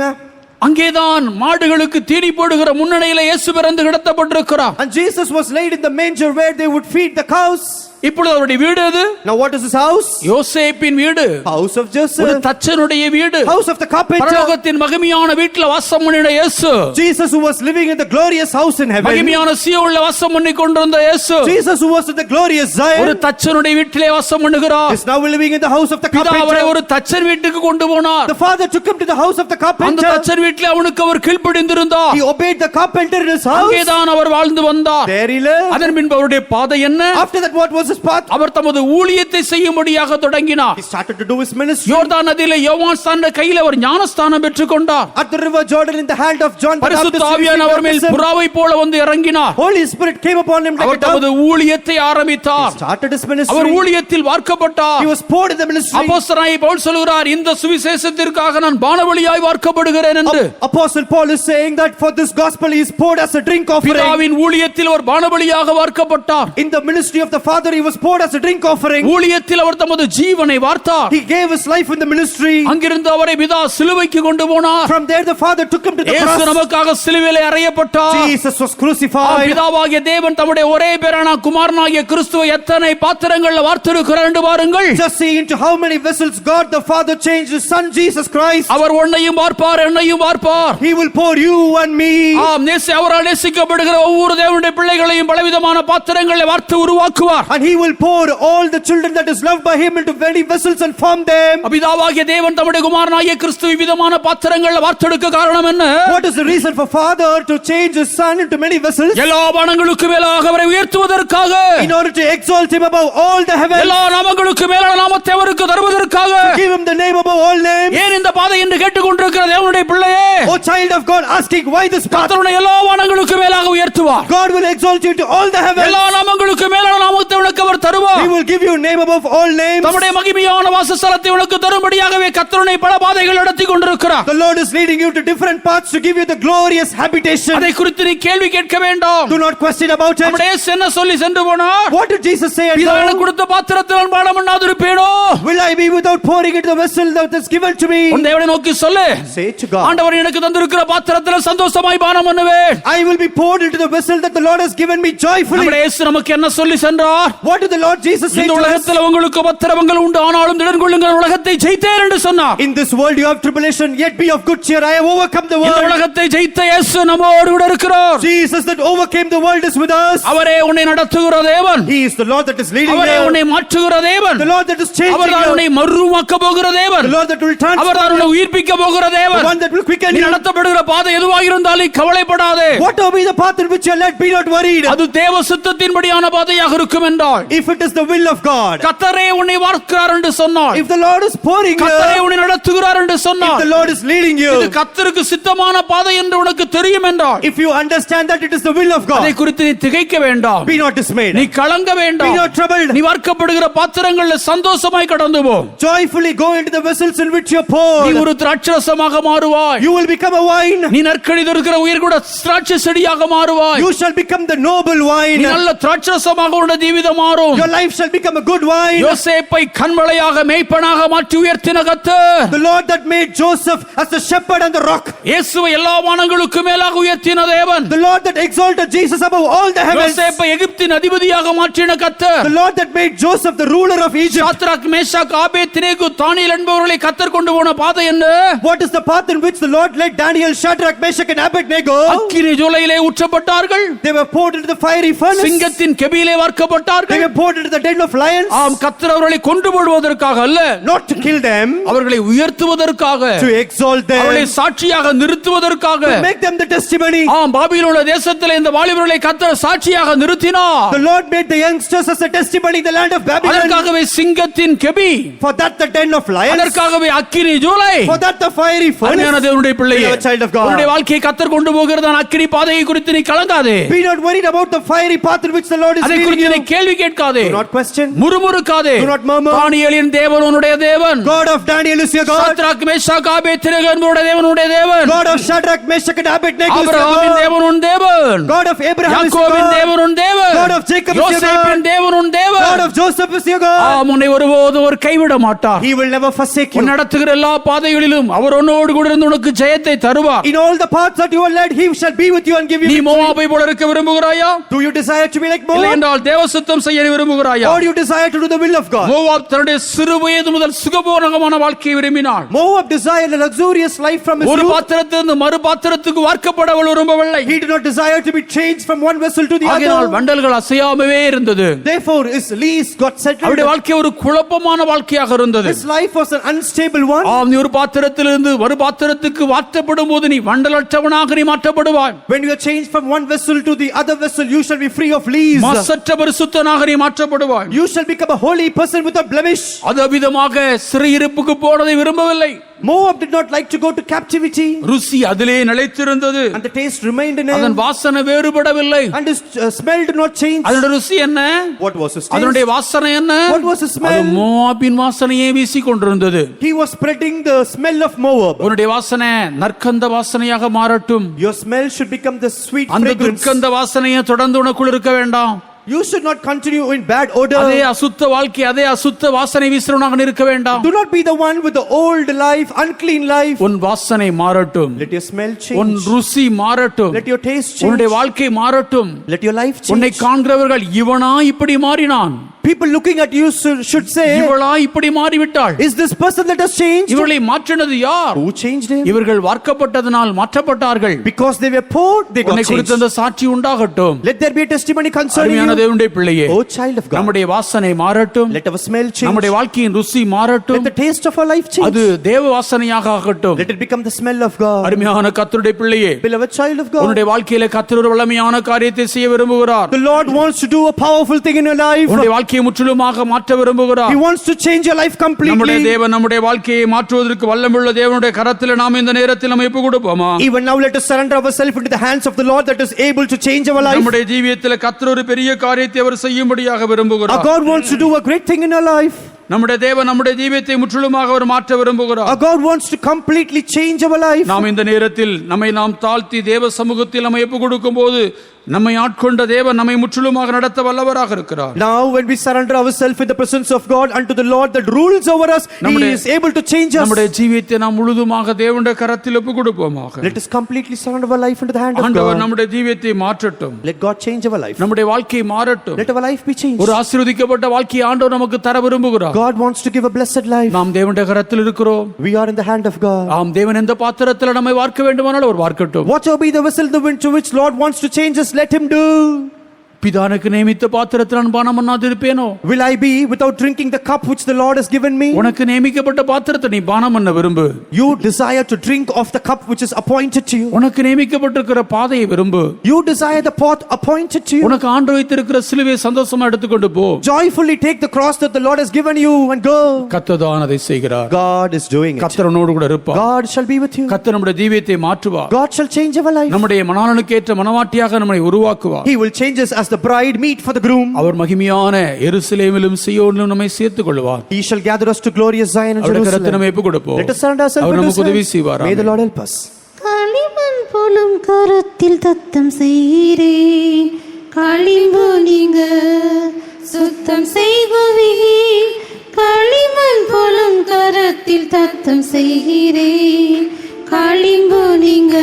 அங்கேதான் மாடுகளுக்கு தீனி போடுகிற முன்னணியில இயேசு பிறந்து கிடத்தப்பட்டிருக்கிறார். And Jesus was laid in the manger where they would feed the cows. இப்பொழுது அவருடைய வீடு எது? Now what is his house? யோசேப்பின் வீடு. House of ஒரு Joseph. தச்சனுடைய வீடு. House of the carpenter. பரலோகத்தின் மகிமையான வீட்டில் வாசம் பண்ணின இயேசு. Jesus who was living in the glorious house in heaven. மகிமையான சீயோனில் வாசம் பண்ணி கொண்டிருந்த இயேசு Jesus who was in the glorious Zion. ஒரு தச்சனுடைய வீட்டிலே வாசம் பண்ணுகிறார். is now living in the house of the பிதா அவரை carpenter. ஒரு தச்சன் வீட்டுக்கு கொண்டு போனார். The father took him to the house of the அந்த carpenter. தச்சன் வீட்டிலே அவனுக்கு அவர் கீழ்ப்படிந்திருந்தார். He obeyed the carpenter in his house. அங்கேதான் அவர் வாழ்ந்து வந்தார். There he lived. அதன் பின்பு அவருடைய பாதை என்ன? After that, what was his path? அவர் தமது ஊழியத்தை செய்யும்படியாக தொடங்கினார். He started to do his ministry. யோர்தான் நதியிலே யோவான் ஸ்நானனுடைய கையில் அவர் ஞானஸ்தானம் பெற்றுக்கொண்டார். At the river Jordan in the hand of John the Baptist. பரிசுத்த ஆவியானவர் அவர் மேல் புறாவை போல வந்து இறங்கினார். Holy Spirit came upon him like our a dove. தமது ஊழியத்தை ஆரம்பித்தார். He started his our ministry. ஊழியத்தில் வார்க்கப்பட்டார். He was poured in the ministry. அப்போஸ்தலனாகிய பவுல் சொல்கிறார், இந்த சுவிசேஷத்திற்காக நான் பானபலியாய் வார்க்கப்படுகிறேன் என்று. Apostle Paul is saying that for this gospel he is poured as a drink offering. பிதாவின் ஊழியத்தில் ஒரு பானபலியாக வார்க்கப்பட்டார். In the ministry of the Father he was poured as a drink offering. ஊழியத்தில் அவர் தமது ஜீவனை வார்த்தார். He gave his life in the ministry. அங்கிருந்து அவரை பிதா சிலுவைக்கு கொண்டு போனார். From there the Father took him to the இயேசு cross. நமக்காக சிலுவையிலே அறையப்பட்டார். Jesus was crucified. பிதாவாகிய தேவன் தம்முடைய ஒரே பேரான குமாரனாகிய கிறிஸ்துவை எத்தனை பாத்திரங்கள்ல வார்த்திருக்கிறார் என்று பாருங்கள். Just see into how many vessels God the Father changed his son Jesus Christ. அவர் உன்னையும் பார்ப்பார், என்னையும் பார்ப்பார். He will pour you and me. ஆம், அவரால் நேசிக்கப்படுகிற ஒவ்வொரு தேவனுடைய பிள்ளைகளையும் பலவிதமான பாத்திரங்களை வார்த்து உருவாக்குவார். And he will pour all the children that is loved by him into many vessels and form them. பிதாவாகிய தேவன் தம்முடைய குமாரனாகிய கிறிஸ்துவை விதமான பாத்திரங்களை வார்த்தெடுக்க காரணம் என்ன? What is the reason for Father to change his son into many vessels? எல்லா வானங்களுக்கு மேலாக அவரை உயர்த்துவதற்காக. In order to exalt him above all the heavens. எல்லா நாமங்களுக்கு மேலான நாமத்தை அவருக்கு தருவதற்காக. To give him the name above all names. ஏன் இந்த பாதை என்று கேட்டுக்கொண்டிருக்கிற தேவனுடைய பிள்ளையே? O child of God, asking why this path? கர்த்தருடைய எல்லா வானங்களுக்கு மேலாக உயர்த்துவார். God will exalt you to all the heavens. எல்லா நாமங்களுக்கு மேலான நாமத்தை உனக்கு அவர் தருவார். He will give you name above all names. தம்முடைய மகிமையான வாசஸ்தலத்தை உனக்கு தரும்படியாகவே கர்த்தருடைய பல பாதைகள் நடத்தி கொண்டிருக்கிறார். The Lord is leading you to different paths to give you the glorious habitation. அதை குறித்து நீ கேள்வி கேட்க வேண்டாம். Do not question about it. நம்முடைய இயேசு என்ன சொல்லி சென்று போனார்? What did Jesus say? பிதா எனக்கு கொடுத்த பாத்திரத்தில் நான் பானம் பண்ணாதிருப்பேனோ? Will I be without pouring into the vessel that is given to me? உன் தேவனை நோக்கி சொல்லு. Say to God. ஆண்டவர் எனக்கு தந்திருக்கிற பாத்திரத்தில் சந்தோஷமாய் பானம் பண்ணுவேன். I will be poured into the vessel that the Lord has given me joyfully. நம்முடைய இயேசு நமக்கு என்ன சொல்லி சென்றார்? What did the Lord Jesus say இந்த to us? உலகத்தில் உங்களுக்கு உபத்திரவங்கள் உண்டு, ஆனாலும் திடன் கொள்ளுங்கள், உலகத்தை ஜெயித்தேன் என்று சொன்னார். In this world you have tribulation, yet be of good cheer. I have overcome the இந்த world. உலகத்தை ஜெயித்த இயேசு நம்மோடு கூட இருக்கிறார். Jesus that overcame the world is with us. அவரே உன்னை நடத்துகிற தேவன். He is the Lord that is leading அவரே you. உன்னை மாற்றுகிற தேவன். The Lord that is changing அவர்தான் you. உன்னை மறுரூபமாக்க போகிற தேவன். The Lord that will transform அவர்தான் உன்னை உயிர்ப்பிக்க போகிற you. தேவன். The one that will quicken நீ you. நடத்தப்படுகிற பாதை எதுவாக இருந்தாலும் கவலைப்படாதே. Whatever be the path in which you are led, be not worried. அது தேவ சித்தத்தின்படியான பாதையாக இருக்கும் என்றால், If it is the will of God. கர்த்தரே உன்னை வார்க்கிறார் என்று சொன்னார், If the Lord is pouring கர்த்தரே you. உன்னை நடத்துகிறார் என்று If சொன்னார், the Lord is leading இது you. கர்த்தருக்கு சித்தமான பாதை என்று உனக்கு தெரியும் என்றால், If you understand that it is the will of அதை God. குறித்து நீ திகைக்க வேண்டாம். Be not dismayed. நீ கலங்க Be வேண்டாம். not troubled. நீ வார்க்கப்படுகிற பாத்திரங்கள்ல சந்தோஷமாய் கடந்து போ. Joyfully go into the vessels in which you are நீ poured. ஒரு திராட்சரசமாக மாறுவாய். You will become a wine. நீ நற்கழிந்து இருக்கிற உயிர் கூட திராட்சை செடியாக மாறுவாய். You shall become the noble நீ wine. நல்ல திராட்சரசமாக உன்னுடைய ஜீவிதம் மாறும். Your life shall become a good wine. யோசேப்பை கண்மலையாக மேய்ப்பனாக மாற்றி உயர்த்தின கர்த்தர், The Lord that made Joseph as the shepherd on the rock. இயேசுவை எல்லா வானங்களுக்கு மேலாக உயர்த்தின தேவன், The Lord that exalted Jesus above all the heavens. யோசேப்பை எகிப்தின் அதிபதியாக மாற்றின கர்த்தர், The Lord that made Joseph the ruler of Egypt. Shadrach Meshach Abednego Daniel என்பவர்களை கர்த்தர் கொண்டு போன பாதை என்ன? What is the path in which the Lord led Daniel, Shadrach, Meshach and Abednego? அக்கினி ஜூலையிலே ஊற்றப்பட்டார்கள். They were poured into the fiery furnace. சிங்கத்தின் கெபியிலே வார்க்கப்பட்டார்கள். They were poured poured into the den of lions? ஆம், கர்த்தர் அவர்களை கொண்டு போடுவதற்காக அல்ல, Not to kill them, அவர்களை உயர்த்துவதற்காக, to exalt அவர்களை them, சாட்சியாக நிறுத்துவதற்காக. to make them the testimony. ஆம், பாபிலோன் தேசத்திலே இந்த வாலிபர்களை கர்த்தர் சாட்சியாக நிறுத்தினார். The Lord made the youngsters as a testimony in the land of Babylon. அதற்காகவே சிங்கத்தின் கெபி, For that the den of lions, அதற்காகவே அக்கினி July. for that the fiery அருமையான furnace. தேவனுடைய பிள்ளையே, Beloved child of God. உன்னுடைய வாழ்க்கையை கர்த்தர் கொண்டு போகிறதான அக்கினி பாதையை குறித்து நீ கலங்காதே. Be not worried about the fiery path in which the Lord is அதை leading குறித்து நீ you. கேள்வி கேட்காதே, Do not question. முறுமுறுக்காதே. Do not murmur. தானியேலின் தேவன் உன்னுடைய தேவன், God of Daniel is your God. Shadrach Meshach Abednego என்பவருடைய தேவன் உன்னுடைய தேவன், God of Shadrach, Meshach and Abednego is your ஆபிரகாமின் God. தேவன் உன் தேவன், God of Abraham is your யாக்கோபின் God. தேவன் உன் தேவன், God of Jacob is your யோசேப்பின் God. தேவன் உன் God தேவன். of Joseph is your God. ஆம், உன்னை ஒருபோதும் அவர் கைவிட மாட்டார். He will never forsake உன் you. நடத்துகிற எல்லா பாதைகளிலும் அவர் உன்னோடு கூட இருந்து உனக்கு ஜெயத்தை தருவார். In all the paths that you are led, He shall be with you and give you நீ victory. மோவாபை போல இருக்க விரும்புகிறாயா? Do you desire to be like இல்லை Moab? என்றால் தேவசுத்தம் செய்ய விரும்புகிறாயா? Or do you desire to do the will of God? Moab தன்னுடைய சிறு வயது முதல் சுகபோகமான வாழ்க்கையை விரும்பினாள். Moab desired a luxurious life from his ஒரு youth. பாத்திரத்திலிருந்து மறு பாத்திரத்துக்கு வார்க்கப்பட அவள் விரும்பவில்லை. He did not desire to be changed from one vessel to the ஆகையால் other. வண்டல்கள் அசையாமவே இருந்தது. Therefore, his lease got settled. அவருடைய வாழ்க்கை ஒரு குழப்பமான வாழ்க்கையாக இருந்தது. His life was an unstable one. ஆம், நீ ஒரு பாத்திரத்திலிருந்து மறு பாத்திரத்துக்கு மாற்றப்படும் போது நீ வண்டலற்றவனாக நீ மாற்றப்படுவாய். When you are changed from one vessel to the other vessel, you shall be free of lease. மாசற்ற பரிசுத்தனாக நீ மாற்றப்படுவாய். You shall become a holy person without blemish. அது அவிதமாக சிறையிருப்புக்கு போனதை விரும்பவில்லை. Moab did not like to go to captivity, ருசி அதிலே நிலைத்திருந்தது. and the taste remained in அதன் him, வாசனை வேறுபடவில்லை. and his smell did not change. அதனுடைய ருசி என்ன? What was his taste? அதனுடைய வாசனை என்ன? What was his அது smell? மோவாபின் வாசனையே வீசிக் கொண்டிருந்தது. He was spreading the smell of Moab. உன்னுடைய வாசனை நற்கந்த வாசனையாக மாறட்டும். Your smell should become the sweet அந்த fragrance. துர்க்கந்த வாசனையை தொடர்ந்து உனக்குள் இருக்க வேண்டாம். You should not continue in bad odor. அதே அசுத்த வாழ்க்கை, அதே அசுத்த வாசனை வீசுறவனாக இருக்க வேண்டாம். Do not be the one with the old life, unclean life. உன் வாசனை மாறட்டும். Let your smell உன் change. ருசி மாறட்டும். Let your taste change. உன்னுடைய வாழ்க்கை மாறட்டும். Let your life உன்னை change. காண்கிறவர்கள் இவனா இப்படி மாறினான், People looking at you should say, இவளா இப்படி மாறிவிட்டாள், is this person that has changed? இவர்களை மாற்றினது யார்? Who changed him? இவர்கள் வார்க்கப்பட்டதனால் மாற்றப்பட்டார்கள். Because they were poor, they got உன்னை குறித்த changed. அந்த சாட்சி உண்டாகட்டும். Let there be a testimony concerning அருமையான you. தேவனுடைய பிள்ளையே, Oh child of God, நம்முடைய வாசனை மாறட்டும். let our smell change. நம்முடைய வாழ்க்கையின் ருசி Let மாறட்டும். the taste of our life change. அது தேவ வாசனையாக ஆகட்டும். Let it become the smell of God. அருமையான கர்த்தருடைய பிள்ளையே, Beloved child of God, உன்னுடைய வாழ்க்கையில கர்த்தர் ஒரு வல்லமையான காரியத்தை செய்ய விரும்புகிறார். the Lord wants to do a powerful thing in your life. உன்னுடைய வாழ்க்கையை முற்றிலுமாக மாற்ற விரும்புகிறார். He wants to change your life நம்முடைய completely. தேவன் நம்முடைய வாழ்க்கையை மாற்றுவதற்கு வல்லமுள்ள தேவனுடைய கரத்தில் நாம் இந்த நேரத்தில் நம்ம ஒப்பு கொடுப்போமா? Even now let us surrender ourselves into the hands of the Lord that is able to change our life. நம்முடைய ஜீவியத்தில் கர்த்தர் ஒரு பெரிய காரியத்தை அவர் செய்யும்படியாக Our விரும்புகிறார். God wants to do a great thing in our life. நம்முடைய தேவன் நம்முடைய ஜீவியத்தை முற்றிலுமாக அவர் மாற்ற விரும்புகிறார். Our God wants to completely change our life. நாம் இந்த நேரத்தில் நம்மை நாம் தாழ்த்தி தேவ சமூகத்தில் நம்ம ஒப்பு கொடுக்கும் போது நம்மை ஆட்கொண்ட தேவன் நம்மை முற்றிலுமாக நடத்த வல்லவராக இருக்கிறார். Now when we surrender ourselves in the presence of God unto the Lord that rules over us, He is able to change us. நம்முடைய ஜீவியத்தை நாம் முழுதுமாக தேவனுடைய கரத்தில் ஒப்பு கொடுப்போமாக. Let us completely surrender our life into the hand of ஆண்டவர் God. நம்முடைய ஜீவியத்தை மாற்றட்டும். Let God change our life. நம்முடைய வாழ்க்கை மாறட்டும். Let our life be changed. ஒரு ஆசீர்வதிக்கப்பட்ட வாழ்க்கையை ஆண்டவர் நமக்கு தர விரும்புகிறார். God wants to give a blessed life. நாம் தேவனுடைய கரத்தில் இருக்கிறோம். We are in the hand of God. ஆம், தேவன் எந்த பாத்திரத்தில் நம்மை வார்க்க வேண்டுமானால் அவர் வார்க்கட்டும். Whatever be the vessel to which Lord wants to change us, let Him do. பிதானுக்கு நியமித்த பாத்திரத்தில் நான் பானம் பண்ணாதிருப்பேனோ? Will I be without drinking the cup which the Lord has given me? உனக்கு நியமிக்கப்பட்ட பாத்திரத்தை நீ பானம் பண்ண விரும்பு. You desire to drink of the cup which is appointed to you. உனக்கு நியமிக்கப்பட்டிருக்கிற பாதையை விரும்பு. You desire the path appointed to you. உனக்கு ஆண்டு வைத்திருக்கிற சிலுவையை சந்தோஷமா எடுத்துக்கொண்டு போ. Joyfully take the cross that the Lord has given you and go. கர்த்தர் அதை செய்கிறார். God is doing it. கர்த்தர் உன்னோடு கூட இருப்பார். God shall be with you. கர்த்தர் நம்முடைய ஜீவியத்தை மாற்றுவார். God shall change our life. நம்முடைய மனநலனுக்கு ஏற்ற மனவாட்டியாக நம்மை உருவாக்குவார். He will change us as the bride meet for the groom. அவர் மகிமையான எருசலேமிலும் சீயோனிலும் நம்மை சேர்த்துக் கொள்வார். He shall gather us to glorious Zion and அவருடைய கரத்தை Jerusalem. நம்ம ஒப்புக் கொடுப்போம். Let us surrender ourselves our to நமக்கு உதவி His hand. செய்வார். May the Lord help us. களிமண் போலும் கரத்தில் தத்தம் செய்கிறேன், களிம்பு நீங்க சுத்தம் செய்குவீர். களிமண் போலும் கரத்தில் தத்தம் செய்கிறேன், களிம்பு நீங்க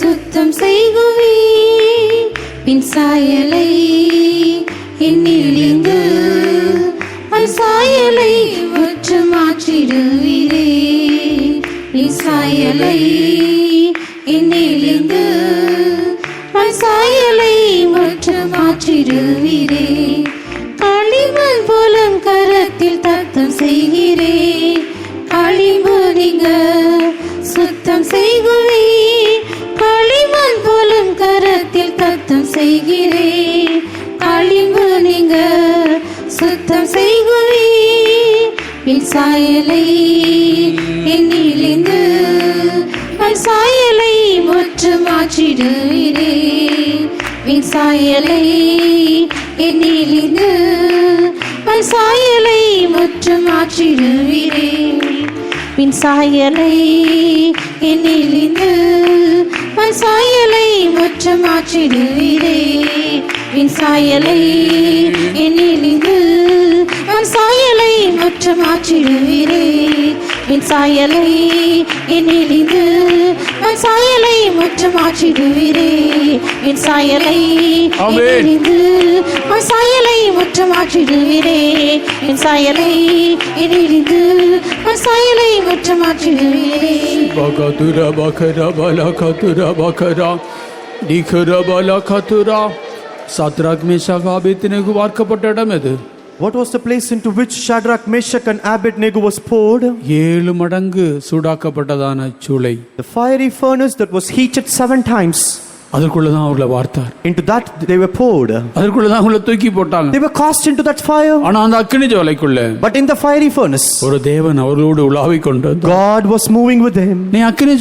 சுத்தம் செய்குவீர். பின் சாயலை என்னிலிருந்து அன் சாயலை முற்று மாற்றிடுவீரே. பின் சாயலை என்னிலிருந்து அன் சாயலை முற்று மாற்றிடுவீரே. கரத்தில் தத்தம் செய்கிறேன். களிமண் நீங்க சுத்தம் செய்குவீர். களிமண் போலும் கரத்தில் தத்தம் செய்கிறேன். களிமண் நீங்க சுத்தம் செய்குவீர். பின் சாயலை என்னிலிருந்து மண் சாயலை முற்றும் மாற்றிடுவீரே. பின் சாயலை என்னிலிருந்து மண் சாயலை முற்றும் மாற்றிடுவீரே. பின் சாயலை என்னிலிருந்து மண் சாயலை முற்றும் மாற்றிடுவீரே. பின் சாயலை என்னிலிருந்து மண் சாயலை முற்றும் மாற்றிடுவீரே. பின் சாயலை என்னிலிருந்து மண் சாயலை முற்றும் மாற்றிடுவீரே. பின் சாயலை என்னிலிருந்து மண் சாயலை முற்றும் மாற்றிடுவீரே. பின் சாயலை என்னிலிருந்து மண் சாயலை முற்றும் மாற்றிடுவீரே. பகதுரா பகரா பலகதுரா பகரா டிகரா பலகதுரா. சாத்ராக் மேஷாக் ஆபேத்நேகோ வார்க்கப்பட்ட இடம் எது? What was the place into which Shadrach, Meshach and Abednego was poured? 7 மடங்கு சூடாக்கப்பட்டதான சூளை. The fiery furnace that was heated 7 times. அதற்குள்ளதான் அவர்களை வார்த்தார். Into that they were poured. அதற்குள்ளதான் அவங்களை தூக்கி போட்டாங்க. They were cast into that fire. ஆனா அந்த அக்கினி ஜுவாலைக்குள்ள But in the fiery furnace, ஒரு தேவன் அவர்களோடு உலாவிக் கொண்டிருந்தார். God was moving with them. நீ அக்கினி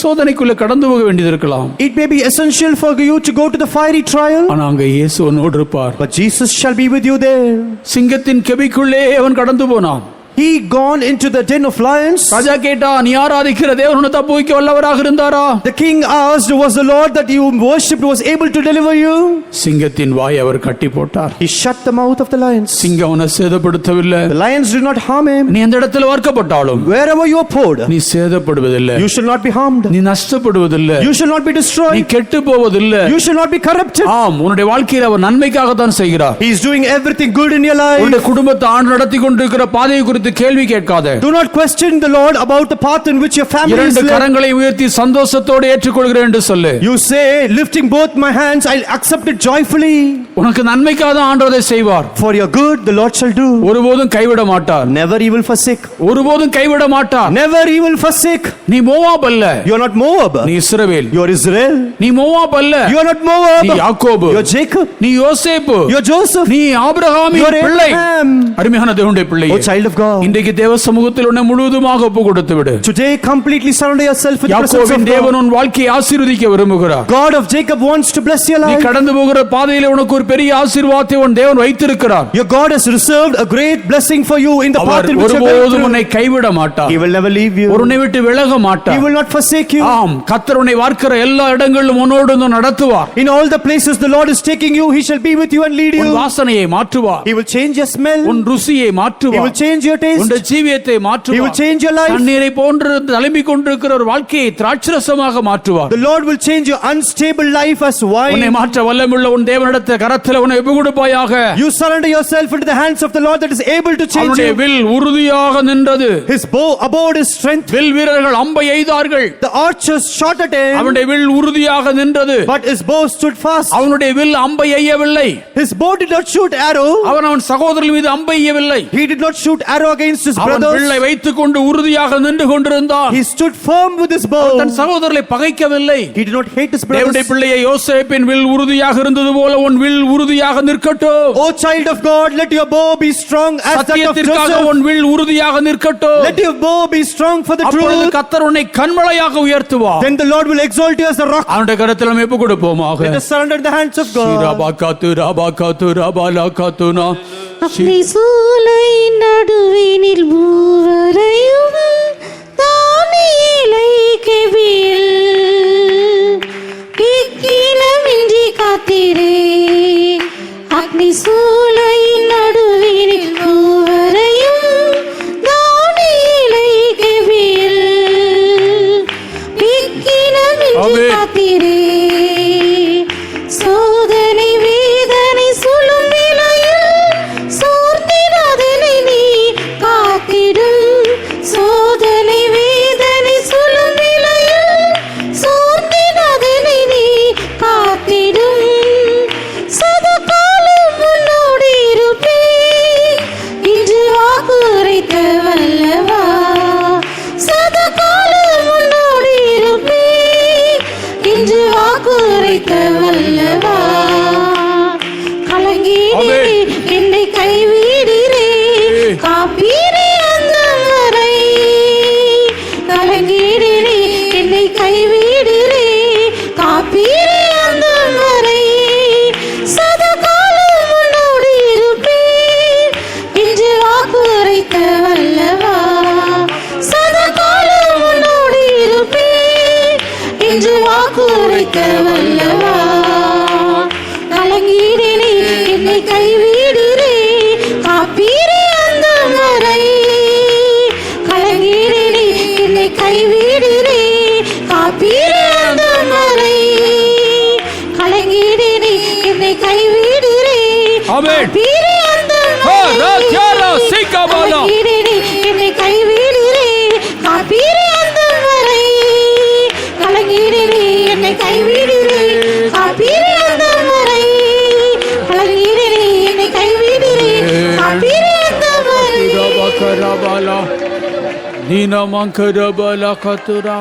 சோதனைக்குள்ள கடந்து போக வேண்டியது இருக்கலாம். It may be essential for you to go to the fiery trial. ஆனா அங்க இயேசு உன்னோடு இருப்பார். But Jesus shall be with you there. சிங்கத்தின் கெபிக்குள்ளே அவன் கடந்து போனான். He gone into the den of lions. ராஜா கேட்டா, நீ ஆராதிக்கிற தேவன் உன்னை தப்புவிக்க வல்லவராக இருந்தாரா? The king asked, was the Lord that you worshipped was able to deliver you? சிங்கத்தின் வாயை அவர் கட்டி போட்டார். He shut the mouth of the lions. சிங்கம் அவனை சேதப்படுத்தவில்லை. The lions did not harm him. நீ எந்த இடத்துல வார்க்கப்பட்டாலும் Wherever you are poured, நீ சேதப்படுவதில்லை. you shall not be harmed. நீ நஷ்டப்படுவதில்லை. You shall not be நீ destroyed. கெட்டு போவதில்லை. You shall not be corrupted. ஆம், உன்னுடைய வாழ்க்கையில் அவர் நன்மைக்காகத்தான் செய்கிறார். He is doing everything good in your life. உன்னுடைய குடும்பத்தை ஆண்டு நடத்தி கொண்டிருக்கிற பாதையை குறித்து கேள்வி கேட்காத. Do not question the Lord about the path in which your family is இரண்டு led. கரங்களை உயர்த்தி சந்தோஷத்தோடு ஏற்றுக்கொள்கிறேன் என்று சொல்லு. You say, lifting both my hands, I'll accept it joyfully. உனக்கு நன்மைக்காக தான் ஆண்டவரை செய்வார். For your good, the Lord shall do. ஒருபோதும் கைவிட மாட்டார். Never he will forsake. ஒருபோதும் கைவிட மாட்டார். Never he will forsake. நீ மோவாப் அல்ல. You are not Moab. நீ இஸ்ரவேல். You are Israel. நீ மோவாப் அல்ல. You are not Moab. நீ யாக்கோபு. You are Jacob. நீ யோசேப்பு. You are Joseph. நீ ஆபிரகாமின் You are பிள்ளை. Abraham. அருமையான தேவனுடைய பிள்ளை. O child of God. இன்றைக்கு தேவ சமூகத்தில் உன்னை முழுவதுமாக ஒப்பு கொடுத்து விடு. Today completely surrender yourself with the presence யாக்கோபின் of தேவன் God. உன் வாழ்க்கையை ஆசீர்வதிக்க விரும்புகிறார். God of Jacob wants to bless your நீ life. கடந்து போகிற பாதையிலே உனக்கு ஒரு பெரிய ஆசீர்வாதத்தை உன் தேவன் வைத்திருக்கிறார். Your God has reserved a great blessing for you in the path our in which you are going ஒருபோதும் through. உன்னை கைவிட மாட்டார். He will never leave you. உன்னை விட்டு விலக He மாட்டார். will not forsake you. ஆம், கர்த்தர் உன்னை வார்க்கிற எல்லா இடங்களிலும் உன்னோடு வந்து நடத்துவார். In all the places the Lord is taking you, He shall be with you and lead உன் you. வாசனையை மாற்றுவார். He will change your smell. உன் ருசியை He will மாற்றுவார். change your taste. உன் ஜீவியத்தை He will மாற்றுவார். change your life. தண்ணீரை போன்று தழும்பிக் கொண்டிருக்கிற ஒரு வாழ்க்கையை திராட்சரசமாக மாற்றுவார். The Lord will change your unstable life as உன்னை wine. மாற்ற வல்லமுள்ள உன் தேவனிடத்தில் கரத்தில் உன்னை ஒப்புக்கொடுப்பாயாக. You surrender yourself into the hands of the Lord that is able to change அவனுடைய you. வில் உறுதியாக நின்றது. His bow abode his strength. Will வீரர்கள் அம்பை எய்தார்கள். The archers shot at him, அவனுடைய வில் உறுதியாக நின்றது. but his bow stood fast. அவனுடைய will அம்பை எய்யவில்லை. His bow did not shoot arrow. அவன் சகோதரர்கள் மீது அம்பை எய்யவில்லை. He did not shoot arrow against his அவன் brothers. வில்லை வைத்துக் கொண்டு உறுதியாக நின்று கொண்டிருந்தான். He stood firm with his bow. தன் சகோதரர்களை பகைக்கவில்லை. He did not hate his தேவனுடைய brothers. பிள்ளையை யோசேப்பின் வில் உறுதியாக இருந்தது போல உன் வில் உறுதியாக நிற்கட்டும். O child of God, let your bow be strong as that of சத்தியத்திற்காக Joseph. உன் வில் உறுதியாக நிற்கட்டும். Let your bow be strong for the அப்பொழுது truth. கர்த்தர் உன்னை கன்மலையாக உயர்த்துவார். Then the Lord will exalt you as a rock. அவனுடைய கரத்தில் நாம் ஒப்புக் கொடுப்போமாக. Let us surrender in the hands of God. ஸ்ரீராபாகாத்து ராபாகாத்து ராபாலாகாத்துனா. அக்னி சூளை நடுவினில் மூவரையும் தானியேலை கெபியில் இக்கிலமின்றி காத்திரே. அக்னி சூளை நடுவினில் மூவரையும் தானியேலை கெபியில் இக்கிலமின்றி காத்திரே. சோதனை வேதனை சுழும் நிலையில் சோர்ந்திடாதனை நீ காத்திடும். சோதனை வேதனை சுழும் நிலையில் ஆமென். காப்பீரே அந்த ராத்தியாரா சீகாபாலா. கலங்கிடினே என்னை கைவிடிரே காப்பீரே அந்த வரை கலங்கிடினே என்னை கைவிடிரே காப்பீரே அந்த வரை கலங்கிடினே என்னை கைவிடிரே காப்பீரே அந்த வரை ரபகரபாலா நீனமங்கரபலா கதுரா.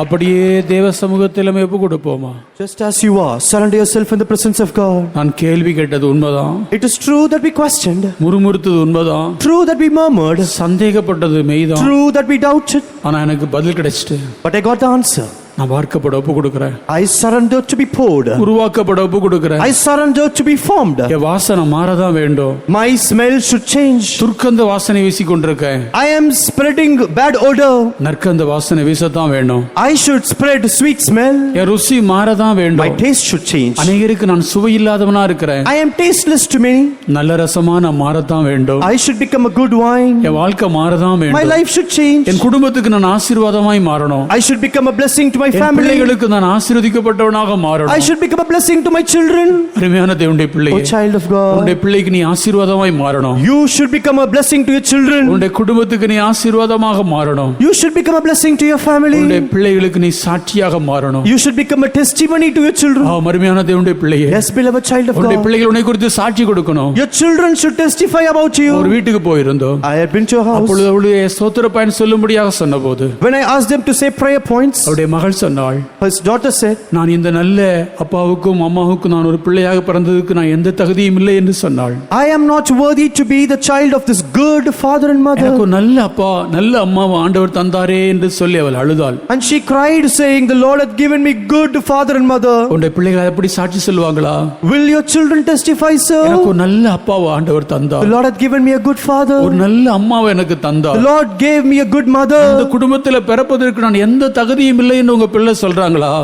அப்படியே தேவ சமூகத்தில் நம்ம ஒப்பு கொடுப்போமா? Just as you are, surrender yourself in the presence of God. நான் கேள்வி கேட்டது உண்மைதான், It is true that we questioned, முறுமுறுத்தது உண்மைதான், true that we murmured, சந்தேகப்பட்டது மெய்தான். true that we doubted, ஆனா எனக்கு பதில் கிடைச்சிட்டு but I got the answer. நான் வார்க்கப்பட ஒப்பு கொடுக்கிறேன், I surrendered to be poured. உருவாக்கப்பட ஒப்பு கொடுக்கிறேன். I surrendered to be formed. என் வாசனை மாறதான் வேண்டும். My smell should change. துர்க்கந்த வாசனை வீசி கொண்டிருக்கேன், I am spreading bad odor. நற்கந்த வாசனை வீசத்தான் வேண்டும். I should spread sweet smell. என் ருசி மாறதான் My வேண்டும். taste should change. அநேகருக்கு நான் சுவையில்லாதவனா இருக்கிறேன், I am tasteless to many. நல்ல ரசமா நான் மாறத்தான் வேண்டும். I should become a good wine. என் வாழ்க்கை மாறதான் My வேண்டும். life should change. என் குடும்பத்துக்கு நான் ஆசீர்வாதமாய் மாறணும். I should become a blessing to my N family. பிள்ளைகளுக்கு நான் ஆசீர்வதிக்கப்பட்டவனாக I மாறணும். should become a blessing to my children. அருமையான தேவனுடைய Oh, பிள்ளையே, child of உன்னுடைய God, பிள்ளைக்கு நீ ஆசீர்வாதமாய் மாறணும். you should become a blessing to your children. உன்னுடைய குடும்பத்துக்கு நீ ஆசீர்வாதமாக மாறணும். You should become a blessing to your உன்னுடைய family. பிள்ளைகளுக்கு நீ சாட்சியாக மாறணும். You should become a testimony to your children. அருமையான தேவனுடைய பிள்ளையே, Yes, beloved child of உன்னுடைய God. பிள்ளைகள் உன்னை குறித்து சாட்சி கொடுக்கணும். Your children should testify about ஒரு you. வீட்டுக்கு போயிருந்தோம், I had been to a house. அப்பொழுது அவளுடைய ஸ்தோத்திர பயன் சொல்லும்படியாக சொன்னபோது When I asked them to say prayer points, அவருடைய மகள் சொன்னாள், his daughter said, நான் இந்த நல்ல அப்பாவுக்கும் அம்மாவுக்கும் நான் ஒரு பிள்ளையாக பிறந்ததுக்கு நான் எந்த தகுதியும் இல்லை என்று சொன்னாள். I am not worthy to be the child of this good father and எனக்கு mother. ஒரு நல்ல அப்பா நல்ல அம்மாவை ஆண்டவர் தந்தாரே என்று சொல்லி அவள் அழுதாள். And she cried, saying, the Lord hath given me good father and mother. உன்னுடைய பிள்ளைகள் எப்படி சாட்சி சொல்லுவாங்களா? Will your children testify, எனக்கு sir? ஒரு நல்ல அப்பாவை ஆண்டவர் The தந்தார், Lord hath given me a good ஒரு father. நல்ல அம்மாவை எனக்கு The தந்தார். Lord gave me a good இந்த mother. குடும்பத்தில் பிறப்பதற்கு நான் எந்த தகுதியும் இல்லை என்று உங்க பிள்ளை சொல்றாங்களா?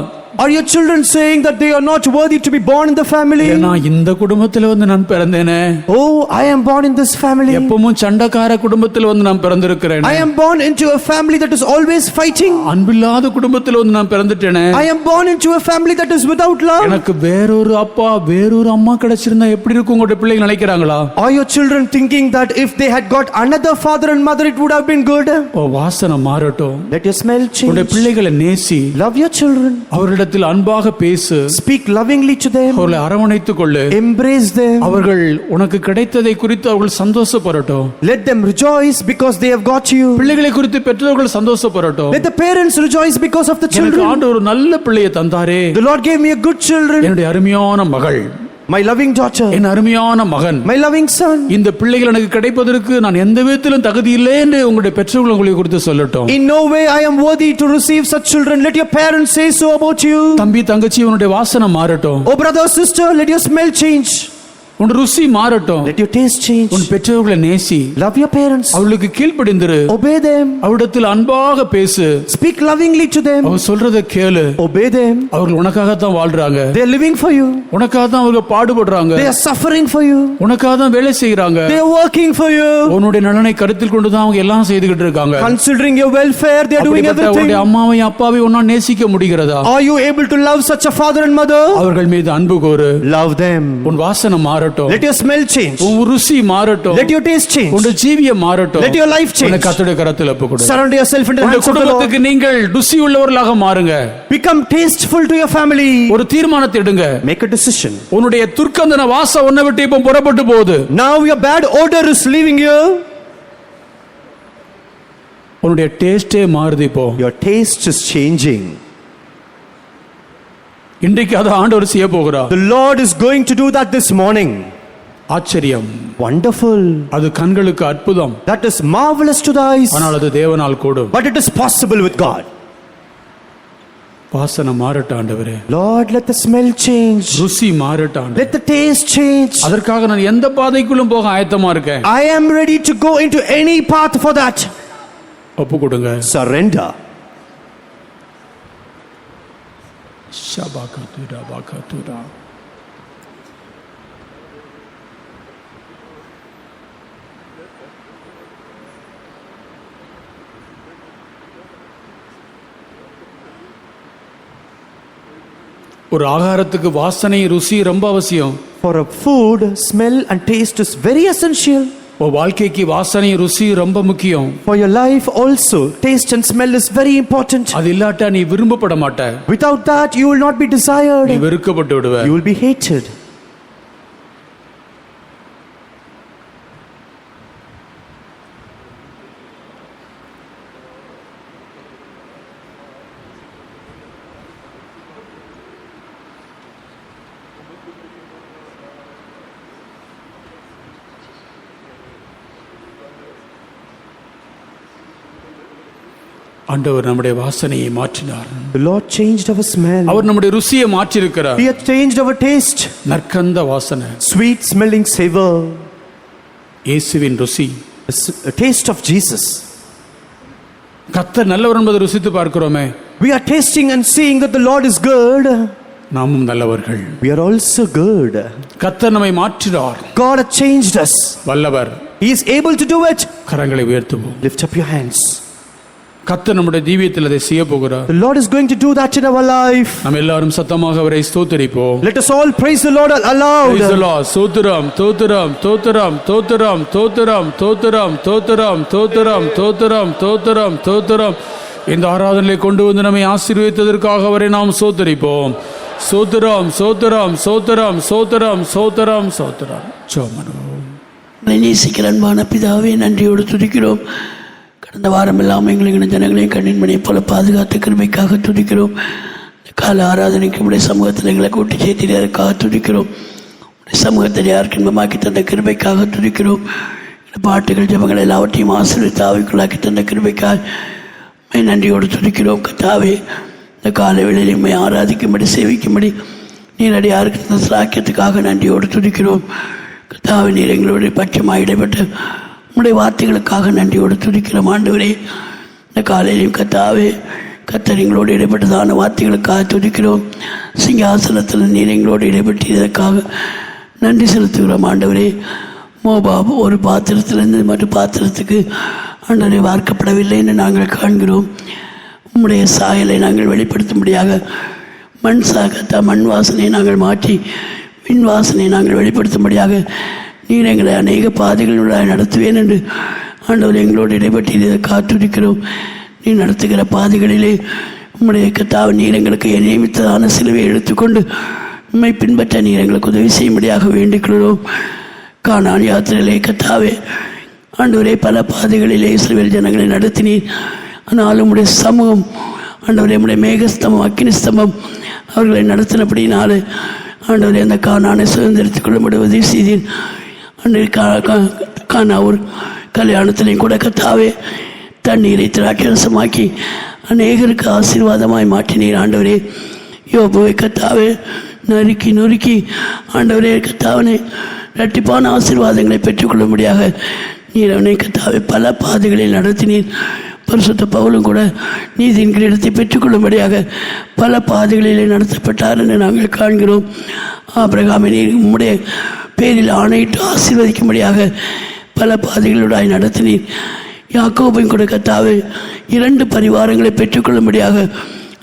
Are your children saying that they are not worthy to be born in the family? ஏன்னா இந்த குடும்பத்தில் வந்து நான் பிறந்தேனே, Oh, I am born in this family. எப்பவும் சண்டைக்கார குடும்பத்தில் வந்து நான் பிறந்திருக்கிறேன், I am born into a family that is always fighting. அன்பில்லாத குடும்பத்தில் வந்து நான் பிறந்துட்டேனே, I am born into a family that is without love. எனக்கு வேறொரு அப்பா வேறொரு அம்மா கிடைச்சிருந்தா எப்படி இருக்கும் உங்களுடைய பிள்ளைகள் நினைக்கிறாங்களா? Are your children thinking that if they had got another father and mother, it would have been good? ஓ, வாசனை மாறட்டும். Let your smell உங்களுடைய change. பிள்ளைகளை நேசி, Love your children. அவர்களிடத்தில் அன்பாக பேசு, Speak lovingly to them. அவர்களை அரவணைத்துக் கொள்ளு. Embrace them. அவர்கள் உனக்கு கிடைத்ததை குறித்து அவர்கள் சந்தோஷப்படட்டும். Let them rejoice because they have got you. பிள்ளைகளை குறித்து பெற்றோர்கள் சந்தோஷப்படட்டும். Let the parents rejoice because of the எனக்கு children. ஆண்டவர் ஒரு நல்ல பிள்ளையை தந்தாரே, The Lord gave me a good children. என்னுடைய அருமையான மகள், My loving daughter. என் அருமையான மகன், My loving son. இந்த பிள்ளைகள் எனக்கு கிடைப்பதற்கு நான் எந்த விதத்திலும் தகுதி இல்லை என்று உங்களுடைய பெற்றோர்கள் உங்களை குறித்து சொல்லட்டும். In no way I am worthy to receive such children. Let your parents say so about you. தம்பி தங்கச்சி, உன்னுடைய வாசனை மாறட்டும், Oh brother, sister, let your smell change. உன் ருசி மாறட்டும், Let your taste change. உன் பெற்றோர்களை நேசி, Love your parents. அவளுக்கு கீழ்ப்படிந்திரு, Obey them. அவரிடத்தில் அன்பாக பேசு, Speak lovingly to them. அவ சொல்றத கேளு. Obey them. அவர்கள் உனக்காகத்தான் வாழ்றாங்க, They are living for you. உனக்காகத்தான் அவர்கள் பாடுபடுறாங்க, They are suffering for you. உனக்காகத்தான் வேலை செய்யறாங்க. They are working for you. உன்னுடைய நலனை கருத்தில் கொண்டுதான் அவங்க எல்லாம் செய்துகிட்டு இருக்காங்க. Considering your welfare, they are doing அப்படிப்பட்ட everything. அவருடைய அம்மாவையும் அப்பாவையும் உன்னால் நேசிக்க முடிகிறதா? Are you able to love such a father and mother? அவர்கள் மீது அன்பு கூறு. Love them. உன் வாசனை மாறட்டும், Let your smell change. உன் ருசி மாறட்டும், Let your taste change. உன் ஜீவியம் மாறட்டும். Let your life change. உன்னை கர்த்தருடைய கரத்தில் ஒப்புக்கொடு. Surrender yourself into the உன்னுடைய hands of the Lord. குடும்பத்துக்கு நீங்கள் ருசி உள்ளவர்களாக மாறுங்க. Become tasteful to your family. ஒரு தீர்மானத்தை எடுங்க. Make a decision. உன்னுடைய துர்க்கந்தன வாசம் உன்னை விட்டு இப்போ புறப்பட்டு போகுது. Now your bad odor is leaving you. உன்னுடைய டேஸ்டே மாறுது இப்போ. Your taste is changing. இன்றைக்கு அதை ஆண்டவர் செய்ய போகிறார். The Lord is going to do that this morning. ஆச்சரியம், Wonderful. அது கண்களுக்கு அற்புதம், That is marvelous to the eyes. ஆனால் அது தேவனால் கூடும். But it is possible with God. வாசனை மாறட்டும் ஆண்டவரே, Lord, let the smell change. ருசி மாறட்டும் ஆண்டவரே. Let the taste change. அதற்காக நான் எந்த பாதைக்குள்ளும் போக ஆயத்தமா இருக்கேன். I am ready to go into any path for that. ஒப்பு கொடுங்க. Surrender. ஷபாகதுரா பாகதுரா. ஒரு ஆகாரத்துக்கு வாசனை ருசி ரொம்ப அவசியம். For a food, smell and taste is very essential. உன் வாழ்க்கைக்கு வாசனை ருசி ரொம்ப முக்கியம். For your life also, taste and smell is very important. அது இல்லாட்டா நீ விரும்பப்பட மாட்ட. Without that, you will not be desired. நீ வெறுக்கப்பட்டு விடுவ. You will be hated. ஆண்டவர் நம்முடைய வாசனையை மாற்றினார். The Lord changed our smell. அவர் நம்முடைய ருசியை மாற்றி இருக்கிறார். He has changed our taste. நற்கந்த வாசனை, Sweet smelling savor. இயேசுவின் ருசி, A taste of Jesus. கர்த்தர் நல்லவர் என்பதை ருசித்து பார்க்கிறோமே. We are tasting and seeing that the Lord is good. நாமும் நல்லவர்கள். We are also good. கர்த்தர் நம்மை மாற்றினார். God has changed us. வல்லவர். He is able to do it. கரங்களை உயர்த்துவோம். Lift up your hands. கர்த்தர் நம்முடைய ஜீவியத்தில் அதை செய்ய போகிறார். The Lord is going to do that in our life. நாம் எல்லாரும் சத்தமாக அவரை ஸ்தோத்திரிப்போம். Let us all praise the Lord aloud. Praise the Lord. ஸ்தோத்திரம், ஸ்தோத்திரம், ஸ்தோத்திரம், ஸ்தோத்திரம், ஸ்தோத்திரம், ஸ்தோத்திரம், ஸ்தோத்திரம், ஸ்தோத்திரம், ஸ்தோத்திரம், ஸ்தோத்திரம், ஸ்தோத்திரம். இந்த ஆராதனையை கொண்டு வந்து நம்மை ஆசீர்வதித்ததற்காக அவரை நாம் ஸ்தோத்திரிப்போம். ஸ்தோத்திரம், ஸ்தோத்திரம், ஸ்தோத்திரம், ஸ்தோத்திரம், ஸ்தோத்திரம், ஸ்தோத்திரம். ஜெபம். நேசிக்கிற அன்பான பிதாவே, நன்றியோடு துதிக்கிறோம். கடந்த வாரம் எல்லாம் எங்களுக்கு ஜனங்களையும் கண்ணின் மணியை போல பாதுகாத்த கிருபைக்காக துதிக்கிறோம். கால ஆராதனைக்கு உடைய சமூகத்தில் எங்களை கூட்டி சேர்த்தினருக்காக துதிக்கிறோம். உடைய சமூகத்தை யாருக்கு இன்பமாக்கி தந்த கிருபைக்காக துதிக்கிறோம். பாட்டுகள் ஜபங்கள் எல்லாவற்றையும் ஆசீர்வதித்து ஆவிக்குள்ளாக்கி தந்த கிருபைக்காக நன்றியோடு துதிக்கிறோம். கர்த்தாவே, இந்த கால வேளையில் உம்மை ஆராதிக்கும்படி சேவிக்கும்படி நீர் அடியாருக்கு தந்த சாக்கியத்துக்காக நன்றியோடு துதிக்கிறோம். கர்த்தாவே, நீர் எங்களுடைய பட்சமாக இடைப்பட்டு உம்முடைய வார்த்தைகளுக்காக நன்றியோடு துதிக்கிறோம். ஆண்டவரே, இந்த காலையிலும் கர்த்தாவே, கர்த்தர் எங்களோடு இடைப்பட்டதான வார்த்தைகளுக்காக துதிக்கிறோம். சிங்காசனத்தில் நீர் எங்களோடு இடைப்பட்டதற்காக நன்றி செலுத்துகிறோம். ஆண்டவரே, மோபாப் ஒரு பாத்திரத்திலிருந்து மற்ற பாத்திரத்துக்கு ஆண்டவரை வார்க்கப்படவில்லை என்று நாங்கள் காண்கிறோம். உம்முடைய சாயலை நாங்கள் வெளிப்படுத்தும்படியாக மண் வாசனையை நாங்கள் மாற்றி விண் வாசனையை நாங்கள் வெளிப்படுத்தும்படியாக நீர் எங்களை அநேக பாதைகளுடைய நடத்துவேன் என்று ஆண்டவர் எங்களோடு இடைப்பட்டு காத்துரிக்கிறோம். நீ நடத்துகிற பாதைகளிலே உம்முடைய கர்த்தாவே, நீர் எங்களுக்கு நியமித்ததான சிலுவையை எடுத்துக்கொண்டு உம்மை பின்பற்ற நீர் எங்களுக்கு உதவி செய்யும்படியாக வேண்டிக்கிறோம். கானான் யாத்திரையிலே கர்த்தாவே, ஆண்டவரே, பல பாதைகளிலே இஸ்ரவேல் ஜனங்களை நடத்தினீர். ஆனால் உம்முடைய சமூகம் ஆண்டவரே, உம்முடைய மேகஸ்தம்பம் அக்கினி ஸ்தம்பம் அவர்களை நடத்தினபடினாலே ஆண்டவரே, அந்த கானானை சுதந்திரத்துக் கொள்ளும்படி உதவி செய்தீர். கானாவூர் கல்யாணத்திலையும் கூட கர்த்தாவே, தண்ணீரை திராட்சரசமாக்கி அநேகருக்கு ஆசீர்வாதமாய் மாற்றினீர். ஆண்டவரே, யோபுவை கர்த்தாவே நறுக்கி ஆண்டவரே கர்த்தாவனை இரட்டிப்பான ஆசீர்வாதங்களை பெற்றுக்கொள்ளும்படியாக நீர் அவனை கர்த்தாவே பல பாதைகளில் நடத்தினீர். பரிசுத்த பவுலும் கூட நீதியின் கிரீடத்தை பெற்றுக்கொள்ளும்படியாக பல பாதைகளிலே நடத்தப்பட்டார் என்று நாங்கள் காண்கிறோம். ஆபிரகாமை நீர் உம்முடைய பேரில் ஆணையிட்டு ஆசீர்வதிக்கும்படியாக பல பாதைகளுடாய் நடத்தினீர். யாக்கோபையும் கூட கர்த்தாவே 2 பரிவாரங்களை பெற்றுக்கொள்ளும்படியாக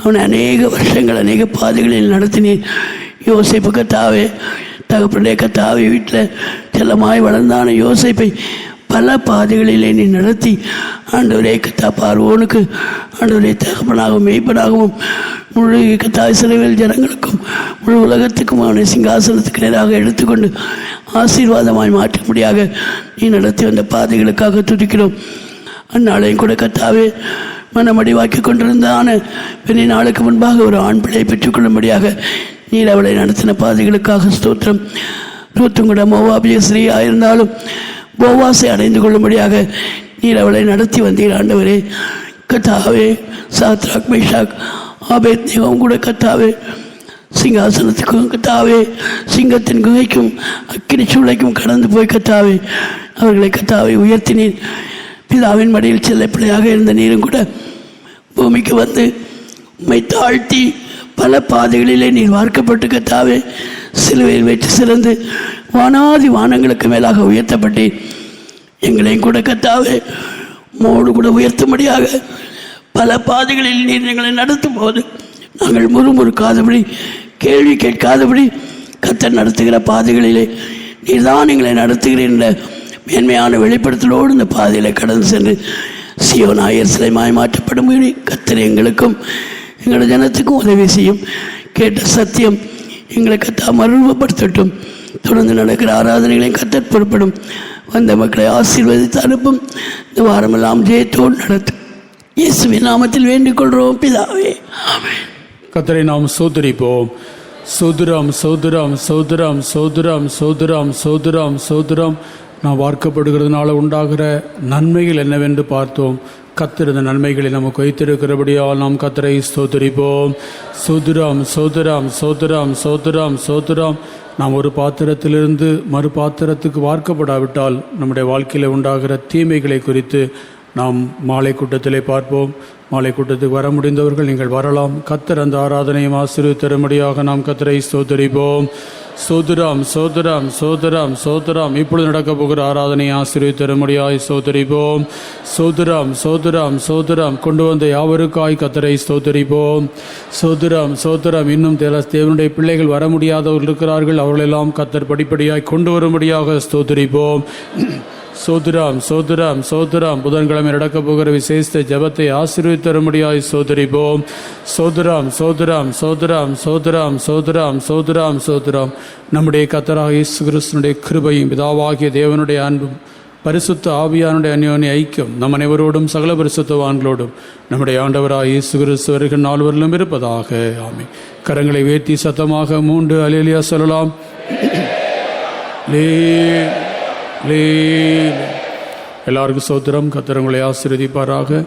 அவனை அநேக வருஷங்கள் அநேக பாதைகளில் நடத்தினீர். யோசேப்பு கர்த்தாவே, தகப்பனுடைய கர்த்தாவே வீட்டில் செல்லமாய் வளர்ந்தான யோசேப்பை பல பாதைகளிலே நீ நடத்தி ஆண்டவரே கர்த்தா பார்வோனுக்கு ஆண்டவரே தகப்பனாகவும் மெய்ப்பனாகவும் முழு கர்த்தா இஸ்ரவேல் ஜனங்களுக்கும் முழு உலகத்துக்கும் அவனை சிங்காசனத்துக்கு நேராக எடுத்துக்கொண்டு ஆசீர்வாதமாய் மாற்றும்படியாக நீ நடத்தி வந்த பாதைகளுக்காக துதிக்கிறோம். அந்நாளையும் கூட கர்த்தாவே, மனமடிவாக்கி கொண்டிருந்தான பெரிய நாளுக்கு முன்பாக ஒரு ஆண் பிள்ளையை பெற்றுக்கொள்ளும்படியாக நீர் அவளை நடத்தின பாதைகளுக்காக ஸ்தோத்திரம். ரூத்தும் கூட மோவாபிய ஸ்ரீயாக இருந்தாலும் போவாசை அடைந்து கொள்ளும்படியாக நீர் அவளை நடத்தி வந்தீர். ஆண்டவரே கர்த்தாவே, சாத்ராக் மேஷாக் ஆபேத்நேகோவும் கூட கர்த்தாவே சிங்காசனத்துக்கும் கர்த்தாவே சிங்கத்தின் குகைக்கும் அக்கினி சூளைக்கும் கடந்து போய் கர்த்தாவே அவர்களை கர்த்தாவே உயர்த்தினீர். பிதாவின் மடியில் செல்ல பிள்ளையாக இருந்த நீரும் கூட பூமிக்கு வந்து உம்மை தாழ்த்தி பல பாதைகளிலே நீர் வார்க்கப்பட்டு கர்த்தாவே சிலுவையில் வெற்றி சிறந்து வானாதி வானங்களுக்கு மேலாக உயர்த்தப்பட்டேன். எங்களையும் கூட கர்த்தாவே மோடு கூட உயர்த்தும்படியாக பல பாதைகளில் நீர் எங்களை நடத்தும் போது நாங்கள் முறுமுறுக்காதபடி கேள்வி கேட்காதபடி கர்த்தர் நடத்துகிற பாதைகளிலே நீர்தான் எங்களை நடத்துகிறீர் என்ற மேன்மையான வெளிப்படுத்தலோடு இந்த பாதையில் கடந்து சென்று சியோன் எருசலேமாய் மாற்றப்படும்படி கர்த்தர் எங்களுக்கும் எங்களோட ஜனத்துக்கும் உதவி செய்யும். கேட்ட சத்தியம் எங்களை கர்த்தர் மறுரூபப்படுத்தட்டும். தொடர்ந்து நடக்கிற ஆராதனைகளையும் கர்த்தர் பொறுப்படும். வந்த மக்களை ஆசீர்வதித்து அனுப்பும். இந்த வாரமெல்லாம் ஜெயத்தோடு நடத்தும். இயேசுவின் நாமத்தில் வேண்டிக் கொள்கிறோம் பிதாவே, ஆமென். கர்த்தரை நாம் சோதரிப்போம். சோதரம் சோதரம் சோதரம் சோதரம் சோதரம் சோதரம் சோதரம். நாம் வார்க்கப்படுகிறதுனால உண்டாகிற நன்மைகள் என்னவென்று பார்த்தோம். கர்த்தர் இந்த நன்மைகளை நமக்கு வைத்திருக்கிறபடியால் நாம் கர்த்தரை ஸ்தோத்திரிப்போம். சோதரம் சோதரம் சோதரம் சோதரம் சோதரம். நாம் ஒரு பாத்திரத்திலிருந்து மறு பாத்திரத்துக்கு வார்க்கப்படாவிட்டால் நம்முடைய வாழ்க்கையில் உண்டாகிற தீமைகளை குறித்து நாம் மாலை கூட்டத்திலே பார்ப்போம். மாலை கூட்டத்துக்கு வர முடிந்தவர்கள் நீங்கள் வரலாம். கர்த்தர் அந்த ஆராதனையும் ஆசீர்வதித்தரும்படியாக நாம் கர்த்தரை ஸ்தோத்திரிப்போம். சோதரம் சோதரம் சோதரம் சோதரம். இப்பொழுது நடக்க போகிற ஆராதனை ஆசீர்வதித்தரும்படியாய் ஸ்தோத்திரிப்போம். சோதரம் சோதரம் சோதரம். கொண்டு வந்த யாவருக்காய் கர்த்தரை ஸ்தோத்திரிப்போம். சோதரம் சோதரம். இன்னும் தேவனுடைய பிள்ளைகள் வர முடியாதவர்கள் இருக்கிறார்கள். அவர்களெல்லாம் கர்த்தர் படிப்படியாய் கொண்டு வரும்படியாக ஸ்தோத்திரிப்போம். சோதரம் சோதரம் சோதரம். புதன்கிழமை நடக்க போகிற விசேஷ ஜபத்தை ஆசீர்வதித்தரும்படியாய் சோதரிப்போம். சோதரம் சோதரம் சோதரம் சோதரம் சோதரம் சோதரம் சோதரம். நம்முடைய கர்த்தராகிய இயேசு கிறிஸ்துவினுடைய கிருபையும் பிதாவாகிய தேவனுடைய அன்பும் பரிசுத்த ஆவியானுடைய அந்யோன்ய ஐக்கியம் நம் அனைவரோடும் சகல பரிசுத்தவான்களோடும் நம்முடைய ஆண்டவராகிய இயேசு கிறிஸ்து வருகிற நாள் வரலும் இருப்பதாக. ஆமென். கரங்களை உயர்த்தி சத்தமாக 3 அல்லேலூயா சொல்லலாம். எல்லாருக்கும் சோத்திரம். கர்த்தர் உங்களை ஆசீர்வதிப்பாராக.